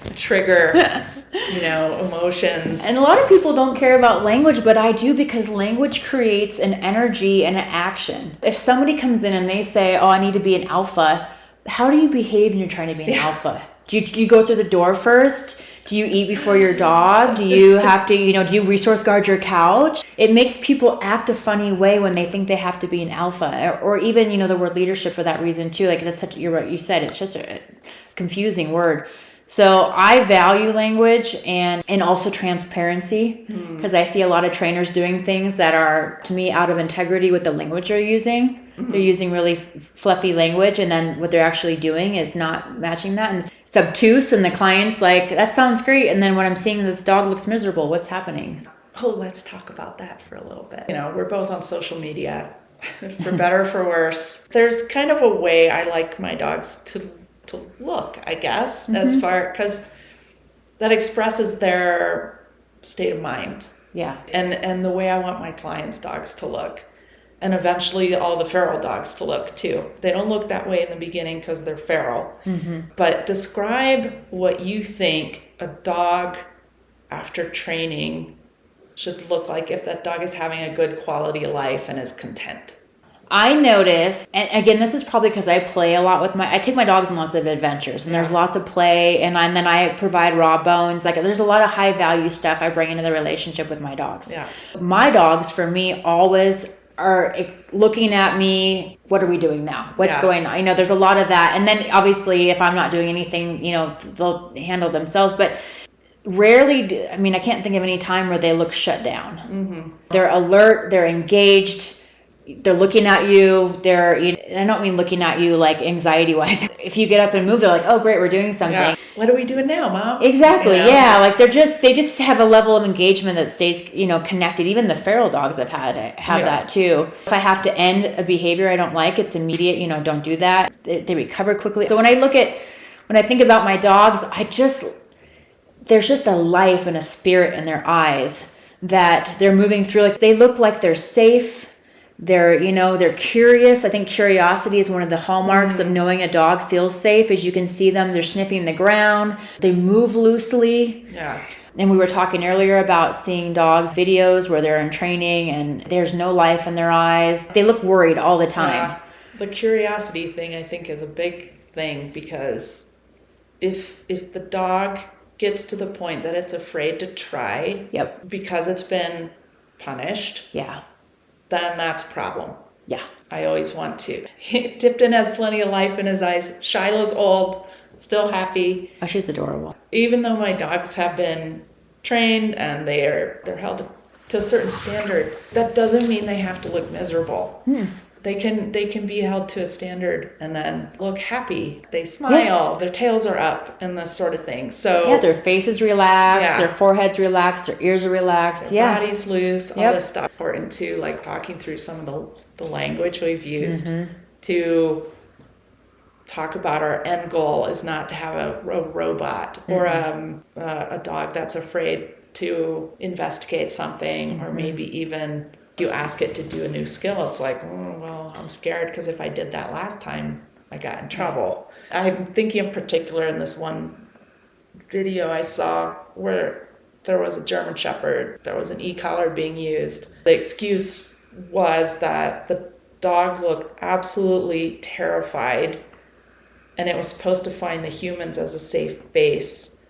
don't trigger emotions. And a lot of people don't care about language, but I do, because language creates an energy and an action. If somebody comes in and they say, I need to be an alpha, how do you behave when you're trying to be an alpha? Do you go through the door first? Do you eat before your dog? Do you have to, do you resource guard your couch? It makes people act a funny way when they think they have to be an alpha, or even, the word leadership for that reason too. Like that's such, you're right, you said, it's just a confusing word. So I value language and also transparency, because I see a lot of trainers doing things that are, to me, out of integrity with the language they're using. They're using really fluffy language, and then what they're actually doing is not matching that. And it's obtuse, and the client's like, that sounds great. And then when I'm seeing this dog looks miserable, what's happening? Oh, let's talk about that for a little bit. We're both on social media, for better or for worse. There's kind of a way I like my dogs to look, I guess, as far, because that expresses their state of mind. Yeah. And the way I want my clients' dogs to look. And eventually all the feral dogs to look too. They don't look that way in the beginning because they're feral. But describe what you think a dog after training should look like if that dog is having a good quality of life and is content. I notice, and again, this is probably because I play a lot I take my dogs on lots of adventures, and there's lots of play, and then I provide raw bones. Like there's a lot of high value stuff I bring into the relationship with my dogs. Yeah. My dogs, for me, always are looking at me. What are we doing now? What's Yeah. going on? There's a lot of that. And then obviously if I'm not doing anything, they'll handle themselves. But rarely, I can't think of any time where they look shut down. Mm-hmm. They're alert, they're engaged, they're looking at you. I don't mean looking at you like anxiety wise. If you get up and move, they're like, oh great, we're doing something. Yeah. What are we doing now, Mom? Exactly. Yeah. Like they just have a level of engagement that stays, connected. Even the feral dogs I've had have that too. If I have to end a behavior I don't like, it's immediate, don't do that. They recover quickly. So when I think about my dogs, there's just a life and a spirit in their eyes that they're moving through. Like they look like they're safe. They're curious. I think curiosity is one of the hallmarks of knowing a dog feels safe. As you can see them, they're sniffing the ground. They move loosely. Yeah. And we were talking earlier about seeing dogs videos where they're in training and there's no life in their eyes. They look worried all the time. Yeah. The curiosity thing, I think, is a big thing, because if the dog gets to the point that it's afraid to try, Yep. because it's been punished, Yeah. then that's a problem. Yeah. I always want to. Tipton has plenty of life in his eyes. Shiloh's old, still happy. Oh, she's adorable. Even though my dogs have been trained and they're held to a certain standard, that doesn't mean they have to look miserable. They can be held to a standard and then look happy. They smile, their tails are up, and this sort of thing. So their face is relaxed, their forehead's relaxed, their ears are relaxed, their body's loose, all this stuff. Important to like talking through some of the language we've used to talk about our end goal is not to have a robot or a dog that's afraid to investigate something, or maybe even you ask it to do a new skill. It's like, well, I'm scared because if I did that last time, I got in trouble. I'm thinking in particular in this one video I saw where there was a German Shepherd, there was an e-collar being used. The excuse was that the dog looked absolutely terrified and it was supposed to find the humans as a safe base.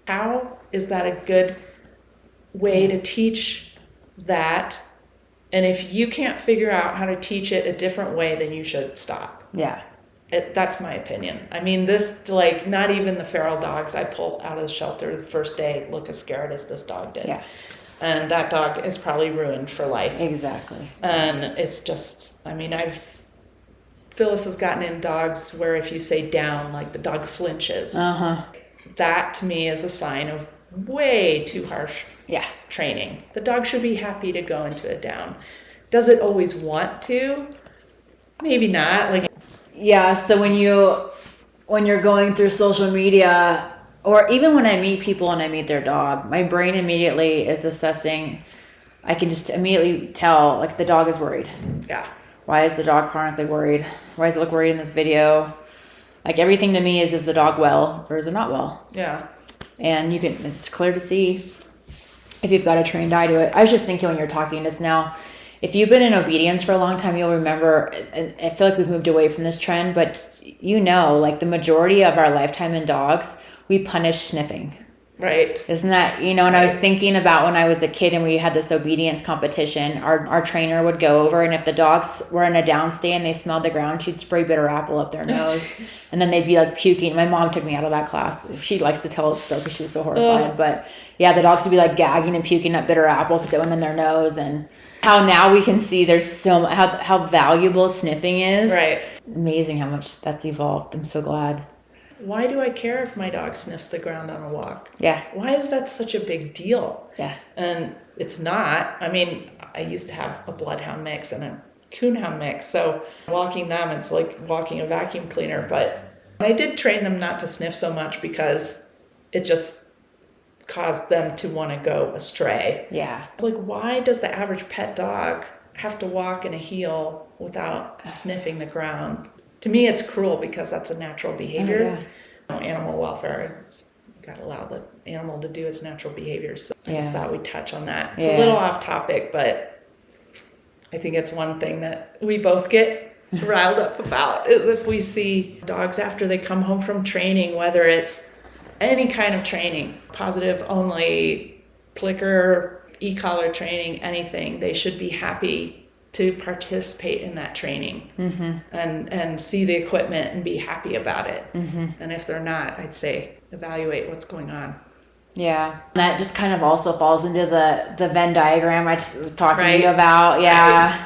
How is that a good way to teach that? And if you can't figure out how to teach it a different way, then you should stop. Yeah. That's my opinion. This, like, not even the feral dogs I pulled out of the shelter the first day look as scared as this dog did. Yeah. And that dog is probably ruined for life. Exactly. And it's just, Phyllis has gotten in dogs where if you say down, like the dog flinches. That to me is a sign of way too harsh training. The dog should be happy to go into a down. Does it always want to? Maybe not. So when you're going through social media, or even when I meet people and I meet their dog, my brain immediately is assessing. I can just immediately tell, like, the dog is worried. Yeah. Why is the dog chronically worried? Why does it look worried in this video? Like, everything to me is the dog well or is it not well? Yeah. And it's clear to see if you've got a trained eye to it. I was just thinking when you're talking just now, if you've been in obedience for a long time, you'll remember, and I feel like we've moved away from this trend, but like the majority of our lifetime in dogs, we punish sniffing. Right. Isn't that, and I was thinking about when I was a kid and we had this obedience competition, our trainer would go over, and if the dogs were in a downstay and they smelled the ground, she'd spray bitter apple up their nose. And then they'd be like puking. My mom took me out of that class. She likes to tell it still because she was so horrified. But yeah, the dogs would be like gagging and puking up bitter apple because it went in their nose. And how now we can see there's so how valuable sniffing is. Right. Amazing how much that's evolved. I'm so glad. Why do I care if my dog sniffs the ground on a walk? Yeah. Why is that such a big deal? Yeah. And it's not. I used to have a bloodhound mix and a coonhound mix. So walking them, it's like walking a vacuum cleaner. But I did train them not to sniff so much because it just caused them to want to go astray. Yeah. It's like, why does the average pet dog have to walk in a heel without sniffing the ground? To me, it's cruel because that's a natural behavior. Animal welfare, you got to allow the animal to do its natural behavior. So I just thought we'd touch on that. It's a little off topic, but I think it's one thing that we both get riled up about is if we see dogs after they come home from training, whether it's any kind of training, positive only, clicker, e-collar training, anything, they should be happy to participate in that training and see the equipment and be happy about it. And if they're not, I'd say evaluate what's going on. Yeah. That just kind of also falls into the Venn diagram I was talking to Right. you about. Yeah. Right.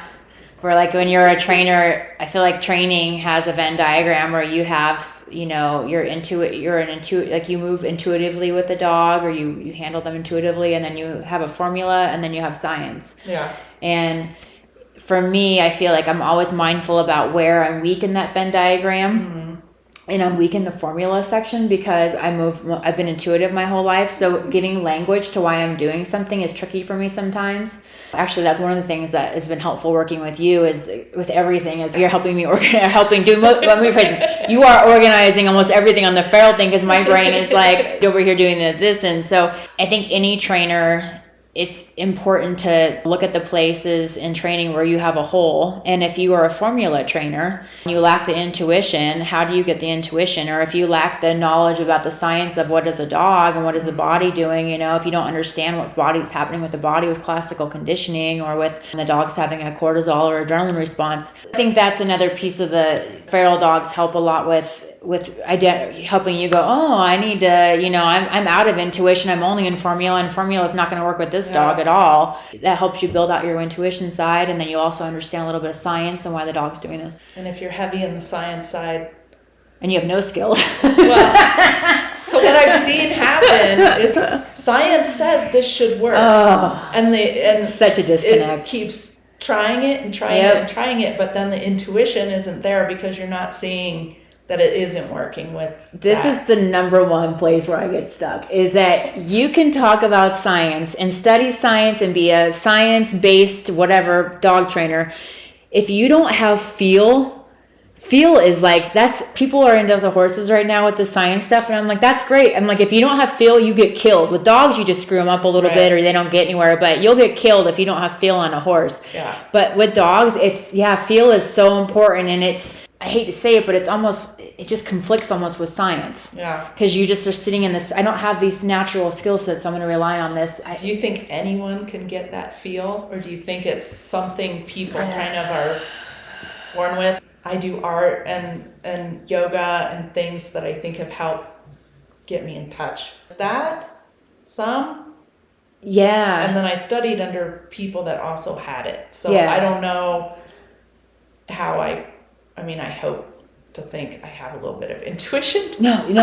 Where like when you're a trainer, I feel like training has a Venn diagram where you have, you know, like you move intuitively with the dog, or you handle them intuitively, and then you have a formula, and then you have science. Yeah. And for me, I feel like I'm always mindful about where I'm weak in that Venn diagram. And I'm weak in the formula section because I've been intuitive my whole life. So giving language to why I'm doing something is tricky for me sometimes. Actually, that's one of the things that has been helpful working with you is with everything is you're helping me let me phrase this. You are organizing almost everything on the feral thing because my brain is like over here doing this. And so I think any trainer, it's important to look at the places in training where you have a hole. And if you are a formula trainer, you lack the intuition, how do you get the intuition? Or if you lack the knowledge about the science of what is a dog and what is the body doing, you know, if you don't understand what body's happening with the body with classical conditioning or with the dog's having a cortisol or adrenaline response. I think that's another piece of the feral dogs help a lot with helping you go, oh, I need to, you know, I'm out of intuition. I'm only in formula, and formula is not going to work with this dog at all. That helps you build out your intuition side, and then you also understand a little bit of science and why the dog's doing this. And if you're heavy in the science side, and you have no skills. Well, so what I've seen happen is science says this should work, and such a disconnect. It keeps trying it and trying it and trying it, but then the intuition isn't there because you're not seeing that it isn't working with this is the number one place where I get stuck, is that you can talk about science and study science and be a science-based whatever dog trainer. If you don't have feel is like, that's, people are into the horses right now with the science stuff, and I'm like, that's great. I'm like, if you don't have feel, you get killed. With dogs, you just screw them up a little bit or they don't get anywhere, but you'll get killed if you don't have feel on a horse. Yeah. But with dogs, feel is so important, and I hate to say it, but it just conflicts almost with science. Yeah. Because you just are sitting in this, I don't have these natural skill sets, so I'm going to rely on this. Do you think anyone can get that feel, or do you think it's something people kind of are born with? I do art and yoga and things that I think have helped get me in touch. Yeah. And then I studied under people that also had it. So Yeah. I don't know how I hope to think I have a little bit of intuition. No, you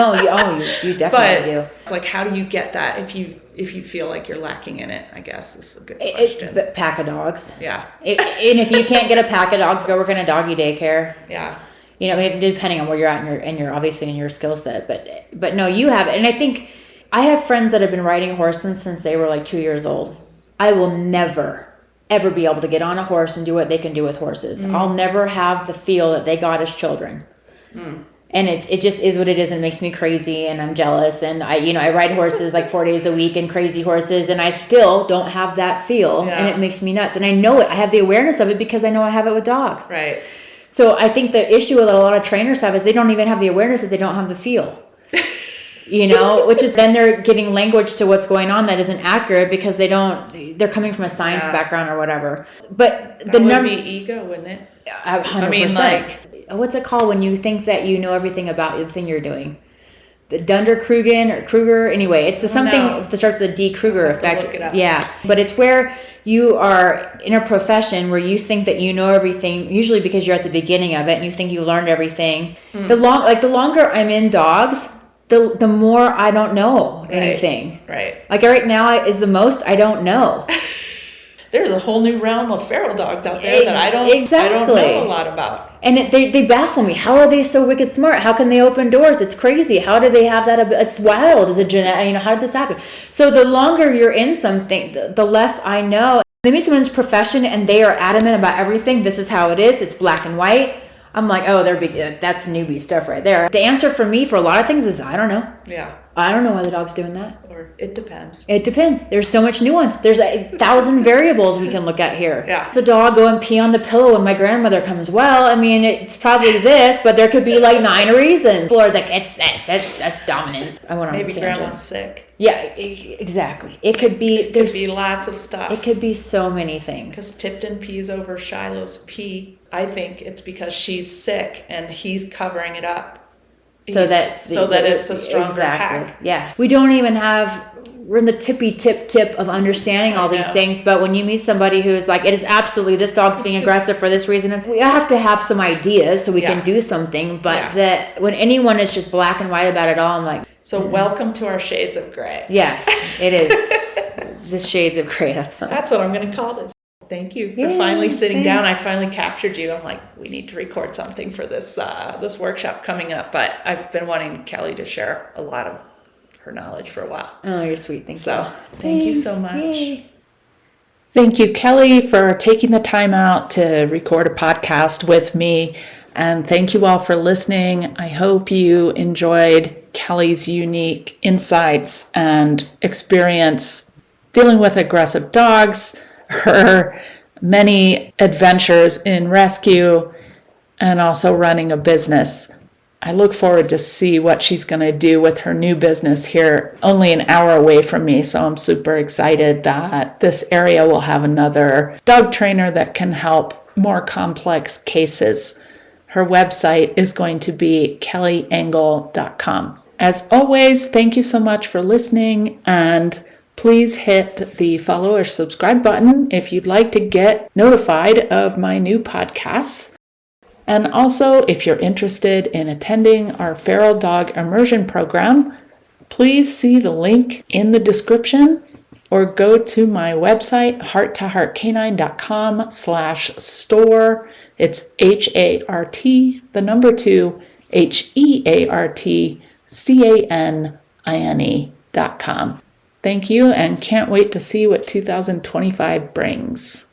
definitely do. It's like, how do you get that if you feel like you're lacking in it, I guess is a good question. But pack of dogs. Yeah. And if you can't get a pack of dogs, go work in a doggy daycare. Yeah. You know, depending on where you're at and your obviously in your skill set, but no, you have it. And I think I have friends that have been riding horses since they were like 2 years old. I will never ever be able to get on a horse and do what they can do with horses. I'll never have the feel that they got as children. And it just is what it is, and it makes me crazy, and I'm jealous, and I ride horses like 4 days a week, and crazy horses, and I still don't have that feel, and it makes me nuts. And I know it. I have the awareness of it because I know I have it with dogs. Right. So I think the issue that a lot of trainers have is they don't even have the awareness that they don't have the feel. You know, which is then they're giving language to what's going on that isn't accurate because they're coming from a science background or whatever. But that would be ego, wouldn't it? 100%. I mean, like, what's it called when you think that you know everything about the thing you're doing? The Kruger. Anyway, it's something that starts with the D. Kruger effect. Look it up. Yeah, but it's where you are in a profession where you think that you know everything, usually because you're at the beginning of it and you think you learned everything. The longer I'm in dogs, the more I don't know anything. Right. Like right now is the most I don't know. There's a whole new realm of feral dogs out there that I don't know a lot about. And they baffle me. How are they so wicked smart? How can they open doors? It's crazy. How do they have that? It's wild. Is it genetic? How did this happen? So the longer you're in something, the less I know. They meet someone's profession and they are adamant about everything. This is how it is. It's black and white. I'm like, oh, that's newbie stuff right there. The answer for me for a lot of things is I don't know. Yeah. I don't know why the dog's doing that. Or it depends. It depends. There's so much nuance. There's 1,000 variables we can look at here. Yeah. The dog go and pee on the pillow when my grandmother comes. Well, I mean, it's probably this, but there could be like 9 reasons. People are like, it's this. That's dominance. I went on Maybe a tangent. grandma's sick. Yeah, exactly. It could be. It could be lots of stuff. It could be so many things. Because Tipton pees over Shiloh's pee. I think it's because she's sick and he's covering it up. So that it's a stronger pack. Yeah. We don't even we're in the tippy-tip of understanding all these things, but when you meet somebody who is like, it is absolutely, this dog's being aggressive for this reason, we have to have some ideas so we can do something, but that when anyone is just black and white about it all, I'm like... So welcome to our shades of gray. Yes, it is. The shades of gray. That's what I'm going to call this. Thank you for finally sitting down. I finally captured you. I'm like, we need to record something for this this workshop coming up. But I've been wanting Kelly to share a lot of her knowledge for a while. Oh, you're sweet. Thank you. Thank you so much. Yay. Thank you, Kelly, for taking the time out to record a podcast with me. And thank you all for listening. I hope you enjoyed Kelly's unique insights and experience dealing with aggressive dogs, her many adventures in rescue, and also running a business. I look forward to see what she's going to do with her new business here, only an hour away from me. So I'm super excited that this area will have another dog trainer that can help more complex cases. Her website is going to be kellyengel.com. As always, thank you so much for listening, and please hit the follow or subscribe button if you'd like to get notified of my new podcasts. And also, if you're interested in attending our feral dog immersion program, please see the link in the description or go to my website, hearttoheartcanine.com/store. It's HART, the number 2, HEARTCANINE.com. Thank you, and can't wait to see what 2025 brings.